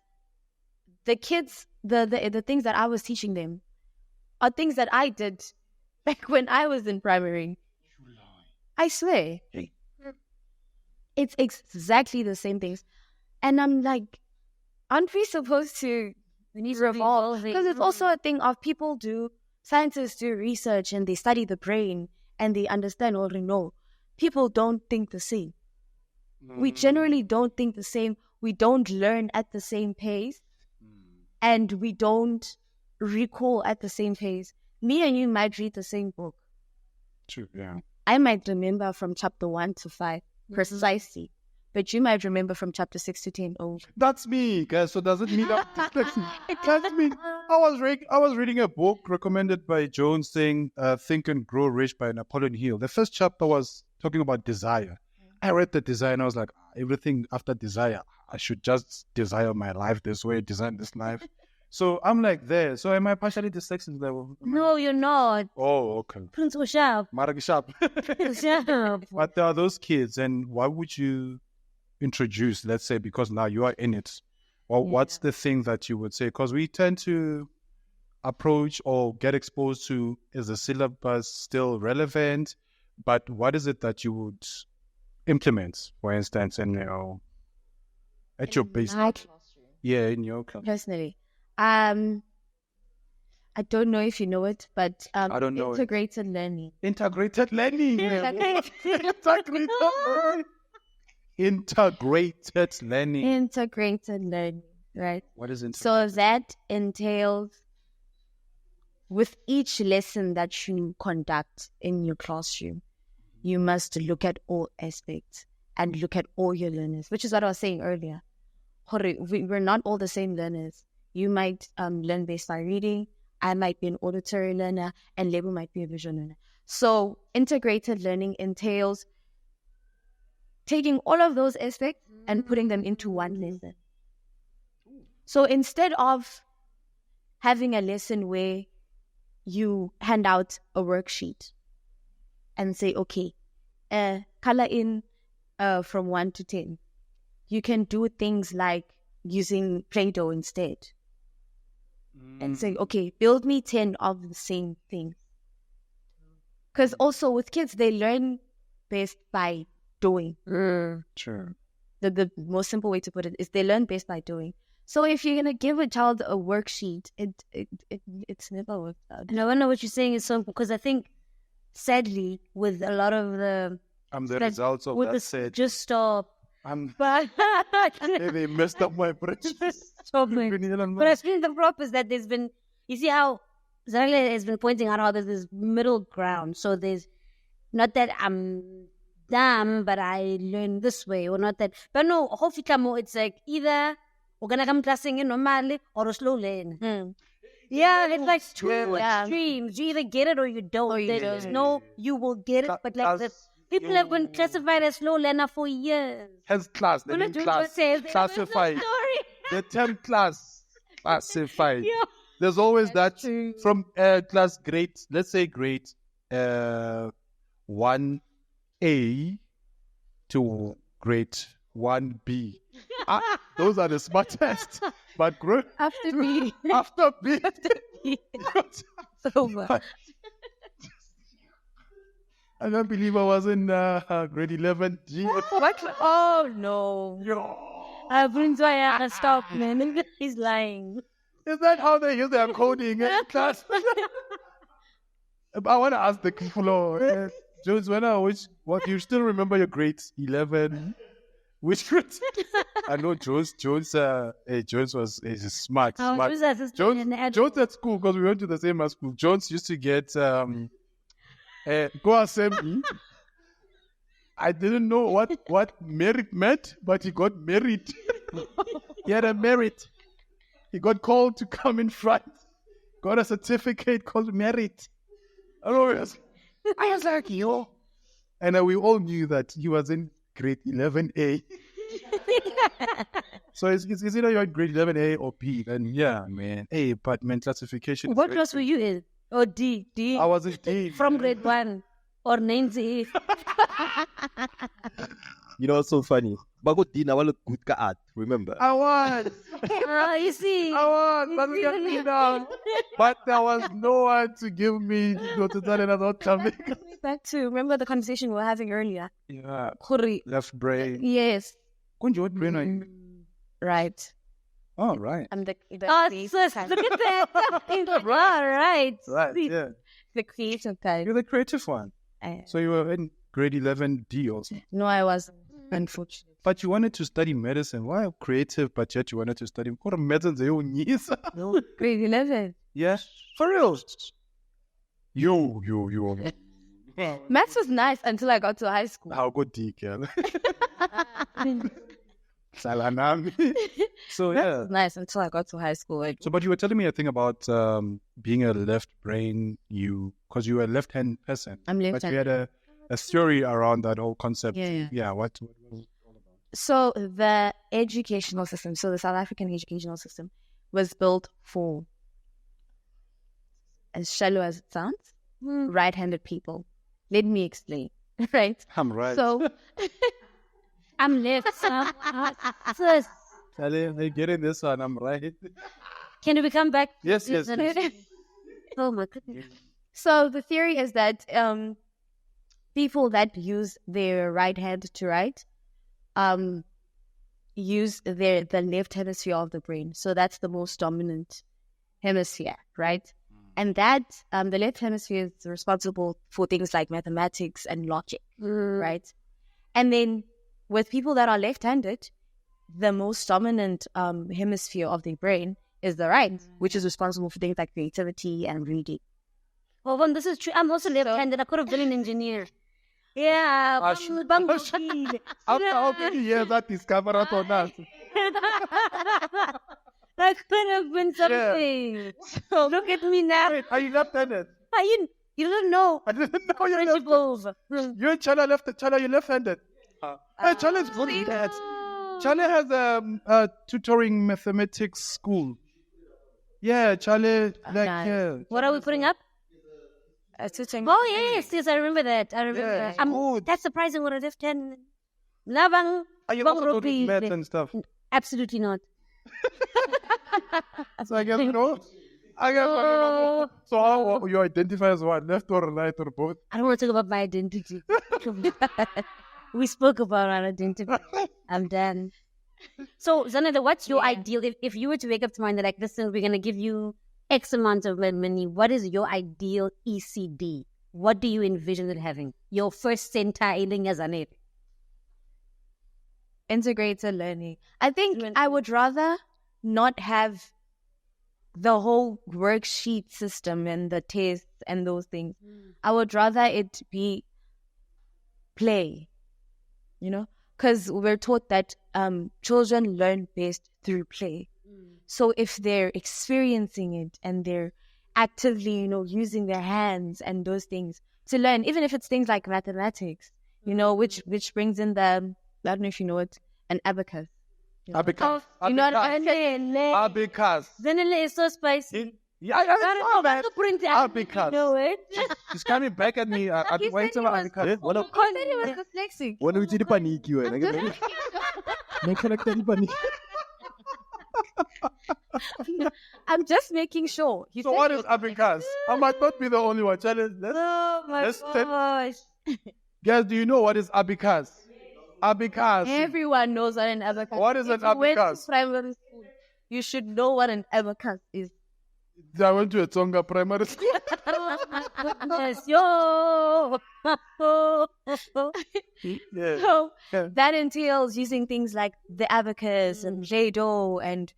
the kids, the things that I was teaching them are things that I did back when I was in primary. I swear. It's exactly the same things. And I'm like, aren't we supposed to revolve? Because it's also a thing of scientists do research and they study the brain and they understand or they know. People don't think the same. We generally don't think the same. We don't learn at the same pace. And we don't recall at the same pace. Me and you might read the same book. True. Yeah. I might remember from chapter 1 to 5 precisely, but you might remember from chapter 6 to 10. Oh, That's me, guys. So does it mean I'm dyslexic? That's me. I was reading a book recommended by Jones saying Think and Grow Rich by Napoleon Hill. The first chapter was talking about desire. I read the desire and I was like, everything after desire, I should just desire my life this way, design this life. So I'm like there. So am I partially dyslexic level? No, you're not. Oh, okay. Prince Oshab. Maragi sharp. Sharp. But there are those kids, and why would you introduce, let's say, because now you are in it, or what's the thing that you would say? Because we tend to approach or get exposed to, is the syllabus still relevant? But what is it that you would implement, for instance, in at your base? Yeah, in your class. personally. I don't know if you know it, but I don't know it. integrated learning. Integrated learning. Integrated learning. Integrated learning. Integrated learning, right? What is integrated? So that entails with each lesson that you conduct in your classroom, you must look at all aspects and look at all your learners, which is what I was saying earlier. We're not all the same learners. You might learn based on reading. I might be an auditory learner, and Lebo might be a visual learner. So integrated learning entails taking all of those aspects and putting them into one lesson. So instead of having a lesson where you hand out a worksheet and say, okay, color in from 1 to 10, you can do things like using Play-Doh instead. And say, okay, build me 10 of the same thing. Because also with kids, they learn best by doing. Sure. The most simple way to put it is they learn best by doing. So if you're gonna give a child a worksheet, it's never worked out. And I wonder what you're saying is so, because I think, sadly, with a lot of the The results of with that the said. just stop. But They messed up my brain. Stop it. But I think the prop is that there's been, you see how Zanele has been pointing out how there's this middle ground. So there's not that I'm dumb, but I learn this way, or not that. But no, hopefully it's like either we're gonna come classing in normally or slow learn. Yeah, it's like two extremes. You either get it or you don't. There's no, you will get it, but like the people have been classified as slow learner for years. Hence class, the name class, classified. The term class, classified. Yeah. There's always that from class grade, let's say grade 1A to grade 1B. Those are the smartest. But after B, after B. it's over. I can't believe I was in grade 11 G. What? Oh no! Stop, man. He's lying. Is that how they use their coding in class? I want to ask the people, Jones, what you still remember your grades 11? Which grade? I know Jones was smart. Jones at school, because we went to the same school. Jones used to get go assembly. I didn't know what merit meant, but he got merit. He had a merit. He got called to come in front. Got a certificate called merit. I was like, yo. And we all knew that he was in grade 11A. So it's either you're in grade 11A or B. And yeah, man. Hey, but man, classification. What class were you in? Oh, D. I was in D. From grade 1. or 90. You know what's so funny? Bago di na wala good ka at, remember? I was. You see. I was. But look at me now. But there was no one to give me to tell it about coming. Back to, remember the conversation we were having earlier? Yeah. Khuri. Left brain. Yes. Kunjo, what brain are you? Right. Oh, right. I'm the Oh, creative sis, kind. look at that. All right. Right, yeah. The creative kind. You're the creative one. So you were in grade 11D also. No, I wasn't. Unfortunately. But you wanted to study medicine. Why creative, but yet you wanted to study what medicine? No, grade 11. Yeah, for real. Yo. Maths was nice until I got to high school. How good D, girl. Salanami. So Maths yeah. was nice until I got to high school. Like, So, but you were telling me a thing about being a left brain, because you were a left-hand person. I'm But you left-handed. had a theory around that whole concept. Yeah. Yeah. What was it all about? So the educational system, so the South African educational system was built for, as shallow as it sounds, right-handed people. Let me explain. Right? I'm right. So I'm left. Sis, Charlie, they getting this one. I'm right. can we come back? Yes. Oh my goodness. So the theory is that people that use their right hand to write use the left hemisphere of the brain. So that's the most dominant hemisphere, right? And that the left hemisphere is responsible for things like mathematics and logic, right? And then with people that are left-handed, the most dominant hemisphere of the brain is the right, which is responsible for things like creativity and reading. Well, this is true. I'm also left-handed. I could have been an engineer. Yeah. After how many years that discovered on us? I could have been something. So look at me now. Wait, are you left-handed? You don't know. I didn't know you're left. Principles. You and Chala Chala, you're left-handed. Hey, Chala is good at that. Chala has a tutoring mathematics school. Yeah, Chala, like, Nice. yeah. What are we putting up? Tutoring. Oh, yes, I remember that. Yeah, good. That's surprising. What a left-handed. Labang. Are you Bang also doing Ropi. math and stuff? Absolutely not. So I guess no. I guess no. So how you identify as what? Left or right or both? I don't want to talk about my identity. We spoke about our identity. I'm done. So, Zanele, what's your ideal? If you were to wake up tomorrow and they're like, listen, we're going to give you X amount of money, what is your ideal ECD? What do you envision it having? Your first center in Zanele? Integrated learning. I think I would rather not have the whole worksheet system and the tests and those things. I would rather it be play, because we're taught that children learn best through play. So if they're experiencing it and they're actively, using their hands and those things to learn, even if it's things like mathematics, which brings in the, I don't know if you know it, an abacus. Abacus. You know what Abacus. Zanele is so spicy. Yeah, I know that. Abacus. You know it. She's coming back at me. I've been waiting for Abacus. He said he was dyslexic. When we did the panic, you I'm just making sure. He So said what he is was abacus? I might not be the only one. Challenge. Oh my let's gosh. Guys, do you know what is abacus? Abacus. Everyone knows what an abacus is. What is an If you went to abacus? primary school, you should know what an abacus is. I went to a Tonga primary school. Goodness, yo. Yeah. So Yeah. that entails using things like the abacus and J-Do and,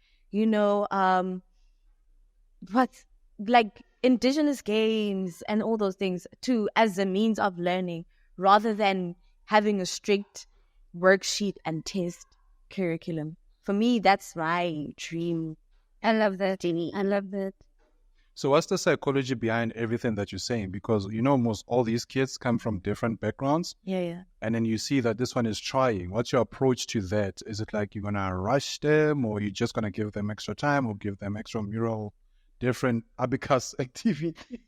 like indigenous games and all those things too, as a means of learning, rather than having a strict worksheet and test curriculum. For me, that's my dream. I love that. I love that. So what's the psychology behind everything that you're saying? Because most all these kids come from different backgrounds, Yeah. and then you see that this one is trying. What's your approach to that? Is it like you're gonna rush them, or you're just gonna give them extra time, or give them extra mural, different abacus activity?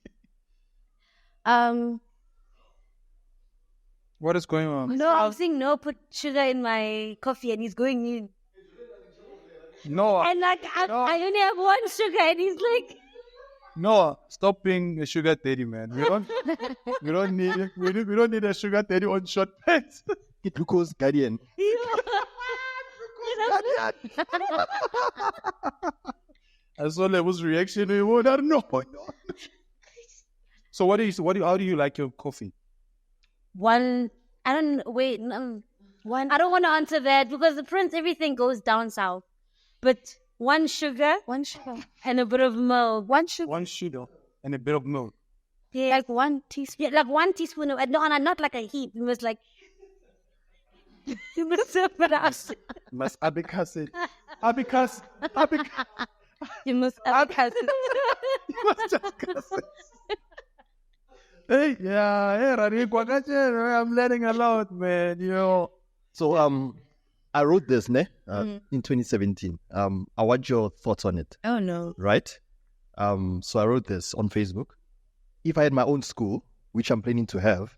What is going on? No, I'm saying no, put sugar in my coffee, and he's going in. Noah, And like, I only have one sugar, and he's like, Noah, stop being a sugar daddy, man. We don't need a sugar daddy on short pants. Get glucose guardian. I saw Level's reaction. I don't know. So how do you like your coffee? one. I don't wait. One. I don't want to answer that because the Prince, everything goes down south. But one sugar and a bit of milk. One sugar, One sugar and a bit of milk. Yeah, like 1 teaspoon. yeah, like 1 teaspoon of no, and not like a heap. It was like you must have put us. Must Abika it. You must have You must just cuss it. Hey, yeah, hey, Rani, I'm learning a lot, man. So I wrote this in 2017. I want your thoughts on it, Oh no. right? So I wrote this on Facebook. If I had my own school, which I'm planning to have,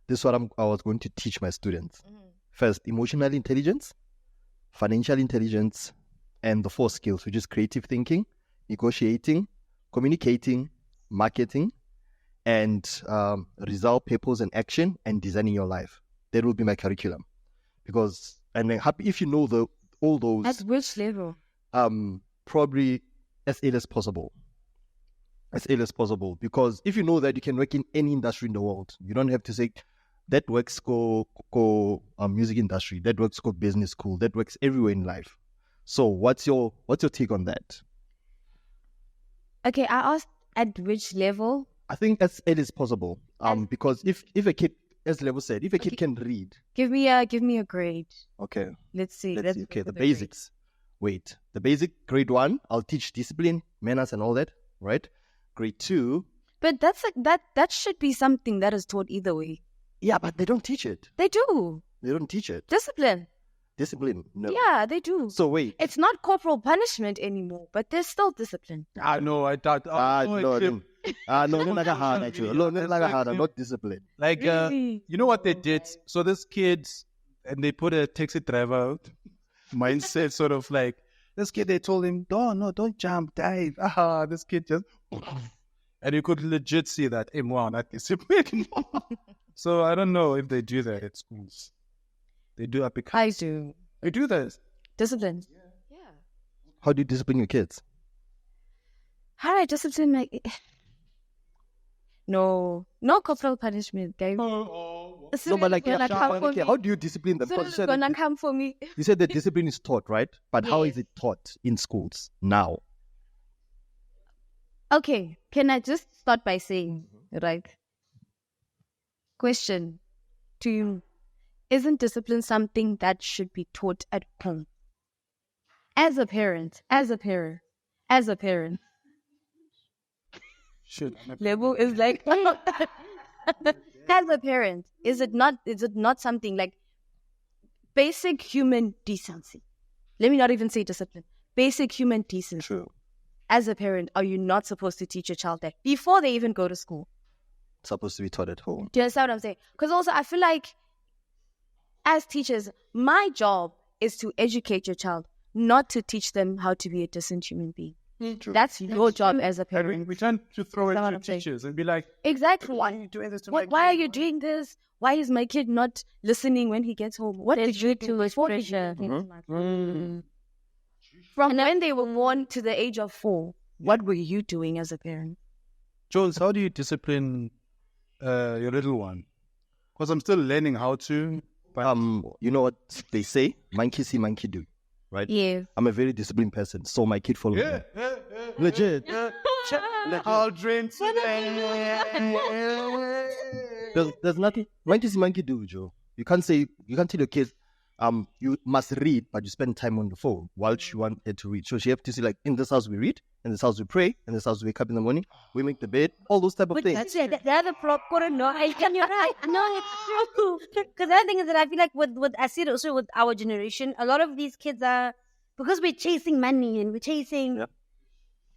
this is what I was going to teach my students. First, emotional intelligence, financial intelligence, and the 4 skills, which is creative thinking, negotiating, communicating, marketing, and result, purpose, and action, and designing your life. That will be my curriculum. Because, and I'm happy if you know all those, At which level? probably as early as possible. As early as possible. Because if you know that you can work in any industry in the world, you don't have to say, that works go music industry, that works go business school, that works everywhere in life. So what's your take on that? Okay, I asked at which level. I think as early as possible. Because if a kid, as Level said, if a kid can read, Give me a grade. okay, Let's see. let's see. Okay, look the at grade. basics. Wait, the basic grade 1, I'll teach discipline, manners, and all that, right? Grade 2, But that's like that should be something that is taught either way. yeah, but they don't teach it. They do. They don't teach it. Discipline. Discipline, no. Yeah, they do. So wait. It's not corporal punishment anymore, but there's still discipline. No, I thought. No, not like a hard actually. No, not like a hard, not discipline. Like, Really? you know what they did? So this kids, and they put a taxi driver mindset, sort of like, this kid, they told him, don't jump, dive. This kid just, and you could legit see that, wow, not discipline. So I don't know if they do that at schools. They do it because I do. they do this. Discipline. Yeah. How do you discipline your kids? How do I discipline my... No corporal punishment, guys. No, but like, how do you discipline them? Because It's gonna come for me. you said that discipline is taught, right? But how is Yes. it taught in schools now? Okay, can I just start by saying, right? Question to you. Isn't discipline something that should be taught at home? As a parent. Should. Level is like, as a parent, is it not something like basic human decency? Let me not even say discipline. Basic human decency. True. As a parent, are you not supposed to teach your child that before they even go to school? It's supposed to be taught at home. Do you understand what I'm saying? Because also, I feel like as teachers, my job is to educate your child, not to teach them how to be a decent human being. True. That's your job as a And parent. we tend to throw it That's what to I'm saying. teachers and be like, Exactly. why are you doing this to my Why are kid? you doing this? Why is my kid not listening when he gets home? What did you do too much before pressure. From when they were born to the age of 4, what were you doing as a parent? Jules, how do you discipline your little one? Because I'm still learning how to. But You know what they say? Monkey see, monkey do. Right? Yeah. I'm a very disciplined person, so my kid follows me. Legit. I'll drink There's nothing. Monkey see, monkey do, Joe. You can't tell your kids, you must read, but you spend time on the phone while you want her to read. So she have to see, like, in this house we read, in this house we pray, in this house we wake up in the morning, we make the bed, all those type of But things. that's it. The other problem, no, you're right. No, it's true. Because the other thing is that I feel like with I see it also with our generation, a lot of these kids are, because we're chasing money and we're chasing. Yeah.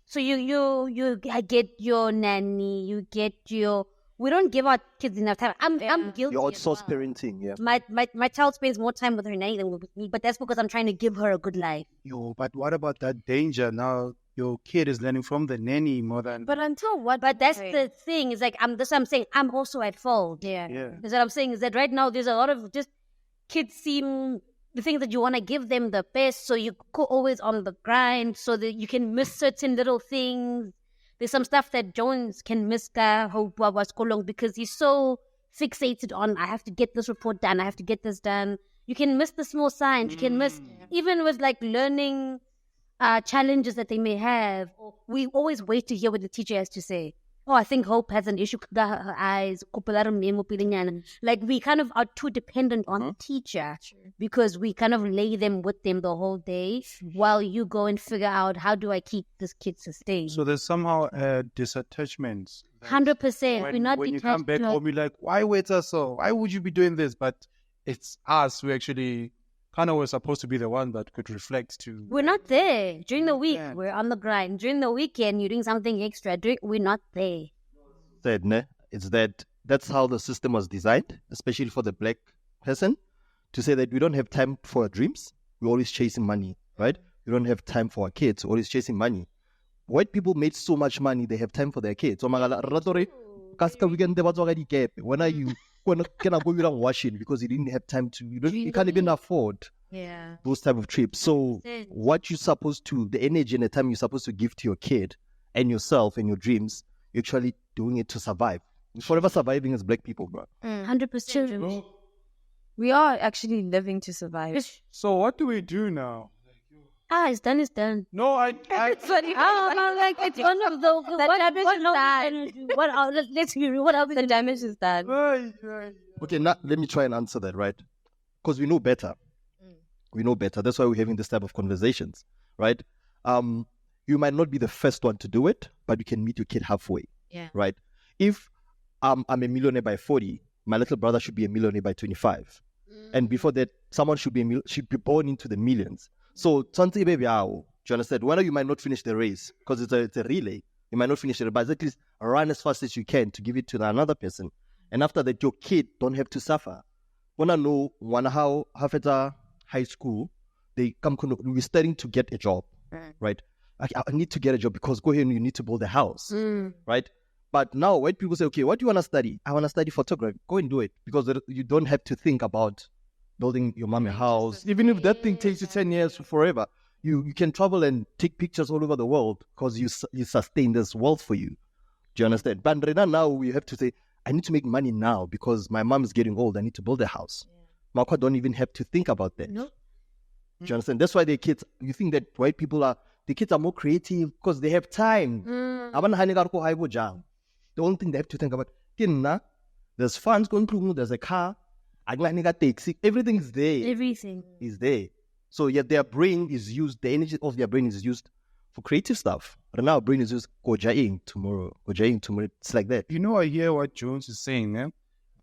So you get your nanny, you get your we don't give our kids enough time. I'm guilty. You're as outsourced well. parenting, yeah. My child spends more time with her nanny than with me, but that's because I'm trying to give her a good life. Yo, but what about that danger? Now your kid is learning from the nanny more than. But until what? But that's point? the thing. Is like that's what I'm saying. I'm also at fault. Yeah. Yeah. That's what I'm saying. Is that right now there's a lot of just kids seem the things that you want to give them the best, so you go always on the grind, so that you can miss certain little things. There's some stuff that Jones can miss because he's so fixated on I have to get this report done, I have to get this done. You can miss the small signs. You can miss even with like learning challenges that they may have. We always wait to hear what the teacher has to say. Oh, I think Hope has an issue with her eyes. Like we kind of are too dependent on the teacher because we kind of lay them with them the whole day while you go and figure out how do I keep this kid sustained. So there's somehow a disattachment. 100%. We're not when you come detached back to home, you're like, why wait us so? Why would you be doing this? But it's us. We actually kind of were supposed to be the one that could reflect to. We're not there. During the week, Yeah. we're on the grind. During the weekend, you're doing something extra. We're not there. Said, ne? It's that's how the system was designed, especially for the black person, to say that we don't have time for our dreams. We're always chasing money, right? We don't have time for our kids. We're always chasing money. White people made so much money, they have time for their kids. So, kaska weekend they already gap. When are you can I go without washing because you didn't have time to? You can't even afford Yeah. those type of trips. So, 100%. what you're supposed to, the energy and the time you're supposed to give to your kid and yourself and your dreams, you're actually doing it to survive. We're forever surviving as black people, bro. 100%. We are actually living to survive. So what do we do now? It's done, it's done. No, It's funny. Like, it's one of those. The damage is done. Let's be real. What else? The damage is done. Okay, now let me try and answer that, right? Because we know better. We know better. That's why we're having this type of conversations, right? You might not be the first one to do it, but you can meet your kid halfway, Yeah. right? If I'm a millionaire by 40, my little brother should be a millionaire by 25. And before that, someone should be born into the millions. So, something baby, do you understand? Whether you might not finish the race, because it's a relay, you might not finish it, but at least run as fast as you can to give it to another person. And after that, your kid don't have to suffer. Wanna know how after high school, we're starting to get a job, right? I need to get a job because go ahead and you need to build a house, right? But now white people say, okay, what do you want to study? I want to study photography. Go and do it because you don't have to think about building your mom a house. Even if that thing takes you 10 years to forever, you can travel and take pictures all over the world because you sustain this wealth for you. Do you understand? But right now we have to say, I need to make money now because my mom is getting old. I need to build a house. Makwa don't even have to think about that. No. Do you understand? That's why the kids, you think that white people the kids are more creative because they have time. The only thing they have to think about, there's funds going through, there's a car, taxi, everything is there. Everything. Is there. So yet their brain is used, the energy of their brain is used for creative stuff. Right now, brain is used gojaing tomorrow. It's like that. You know, I hear what Jones is saying,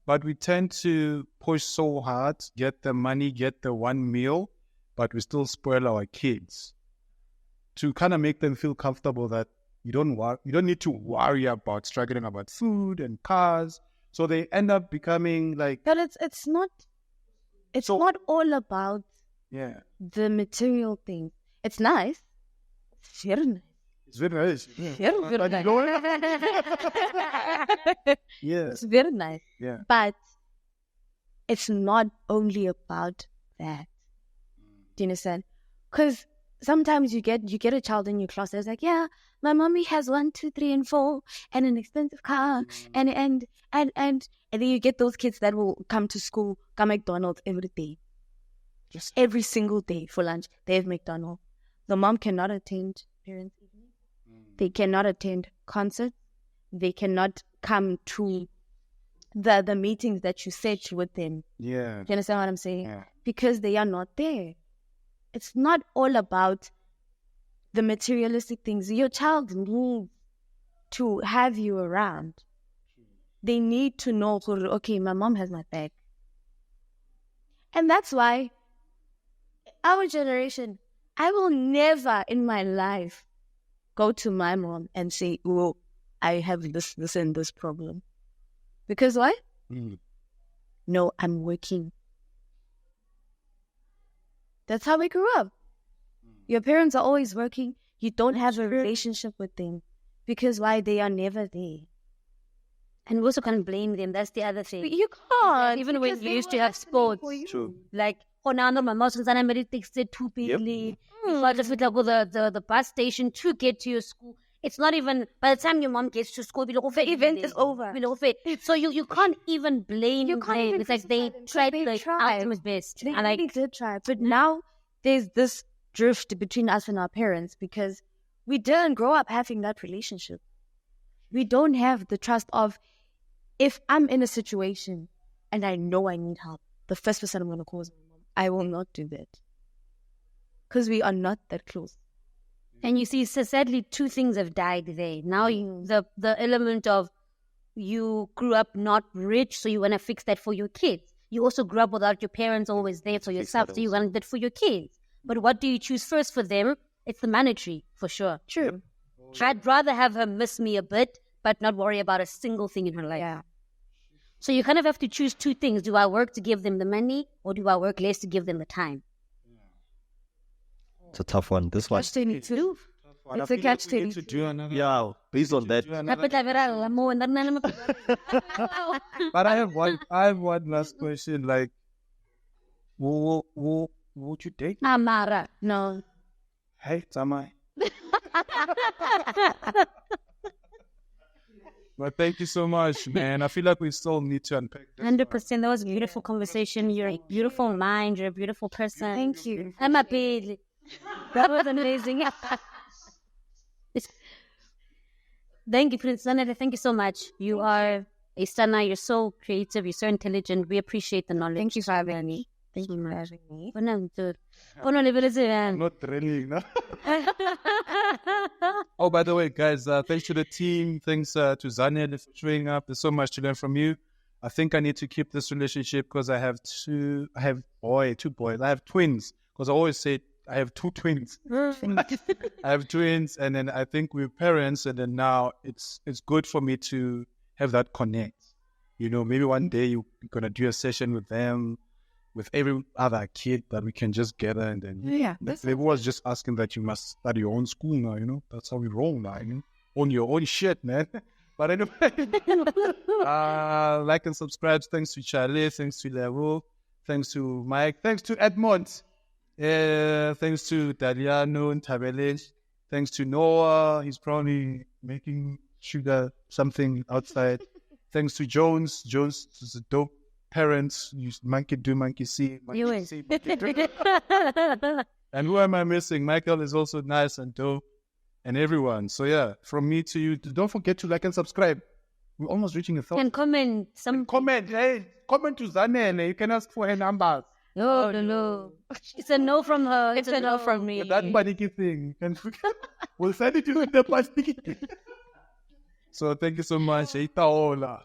but we tend to push so hard, get the money, get the one meal, but we still spoil our kids to kind of make them feel comfortable that you don't need to worry about struggling about food and cars. So they end up becoming like. But it's not all about the material things. It's nice. It's very nice. It's very nice. Very nice. Yeah. It's very nice. Yeah. But it's not only about that. Do you understand? Because sometimes you get a child in your class that's like, yeah, my mommy has 1, 2, 3, and 4 and an expensive car and then you get those kids that will come to school, come McDonald's every day. Just every single day for lunch, they have McDonald's. The mom cannot attend parents' evening. They cannot attend concerts. They cannot come to the meetings that you set with them. Yeah. Do you understand what I'm saying? Yeah. Because they are not there. It's not all about the materialistic things. Your child needs to have you around. They need to know, okay, my mom has my back. And that's why our generation, I will never in my life go to my mom and say, oh, I have this and this problem. Because why? Mm. No, I'm working. That's how we grew up. Your parents are always working. You don't have a relationship with them. Because why? They are never there. And we also can't blame them. That's the other thing. But you can't. Even when because we they used to were have hustling sports, for you. True. like, oh, now my mom's going to takes it too big. But if it's like the bus station to get to your school, it's not even, by the time your mom gets to school, The event is over. So you can't even blame You them. can't even It's like they crucify them, 'cause tried they their tried. ultimate best. They And like, really did try. But now there's this drift between us and our parents because we didn't grow up having that relationship. We don't have the trust of, if I'm in a situation and I know I need help, the first person I'm going to call is my mom. I will not do that. Because we are not that close. and you see, so sadly, two things have died there. Now the element of you grew up not rich, so you want to fix that for your kids. You also grew up without your parents always there for yourself, so you want that for your kids. But what do you choose first for them? It's the monetary, for sure. True. I'd rather have her miss me a bit, but not worry about a single thing in her life. Yeah. So you kind of have to choose two things. Do I work to give them the money, or do I work less to give them the time? It's a tough one. This one. Catch-22. It's a catch-22. Yeah, based on that. But I have one last question. Like, would you date? Amara. No. Hey, Tamai. But thank you so much, man. I feel like we still need to unpack this. 100%. That was a beautiful conversation. You're a beautiful mind. You're a beautiful person. Thank you. I'm a baby. That was amazing. Thank you, Prince Zanele. Thank you so much. You are a stunner. You're so creative. You're so intelligent. We appreciate the knowledge. Thank you for having me. Thank you for having me. Not thrilling, no? Oh, by the way, guys, thanks to the team. Thanks to Zanele for showing up. There's so much to learn from you. I think I need to keep this relationship because I have two boys. I have twins because I always say I have two twins. I have twins, and then I think we're parents, and then now it's good for me to have that connect. You know, maybe one day you're gonna do a session with them, with every other kid that we can just gather, and then they was just asking that you must study your own school now. You know, that's how we roll now. You know, own your own shit, man. But anyway, like and subscribe. Thanks to Charlie. Thanks to Levo. Thanks to Mike. Thanks to Edmond. Thanks to Daliano and Tabelish. Thanks to Noah. He's probably making sugar something outside. Thanks to Jones. Jones is a dope parent. Monkey do, monkey see. Monkey see, monkey do. And who am I missing? Michael is also nice and dope. And everyone. So yeah, from me to you, don't forget to like and subscribe. We're almost reaching 1,000. And comment. Comment to Zanele. You can ask for her numbers. No. It's a no from her. It's a no from me. That paniki thing. We'll send it to the paniki. So thank you so much. Itaola.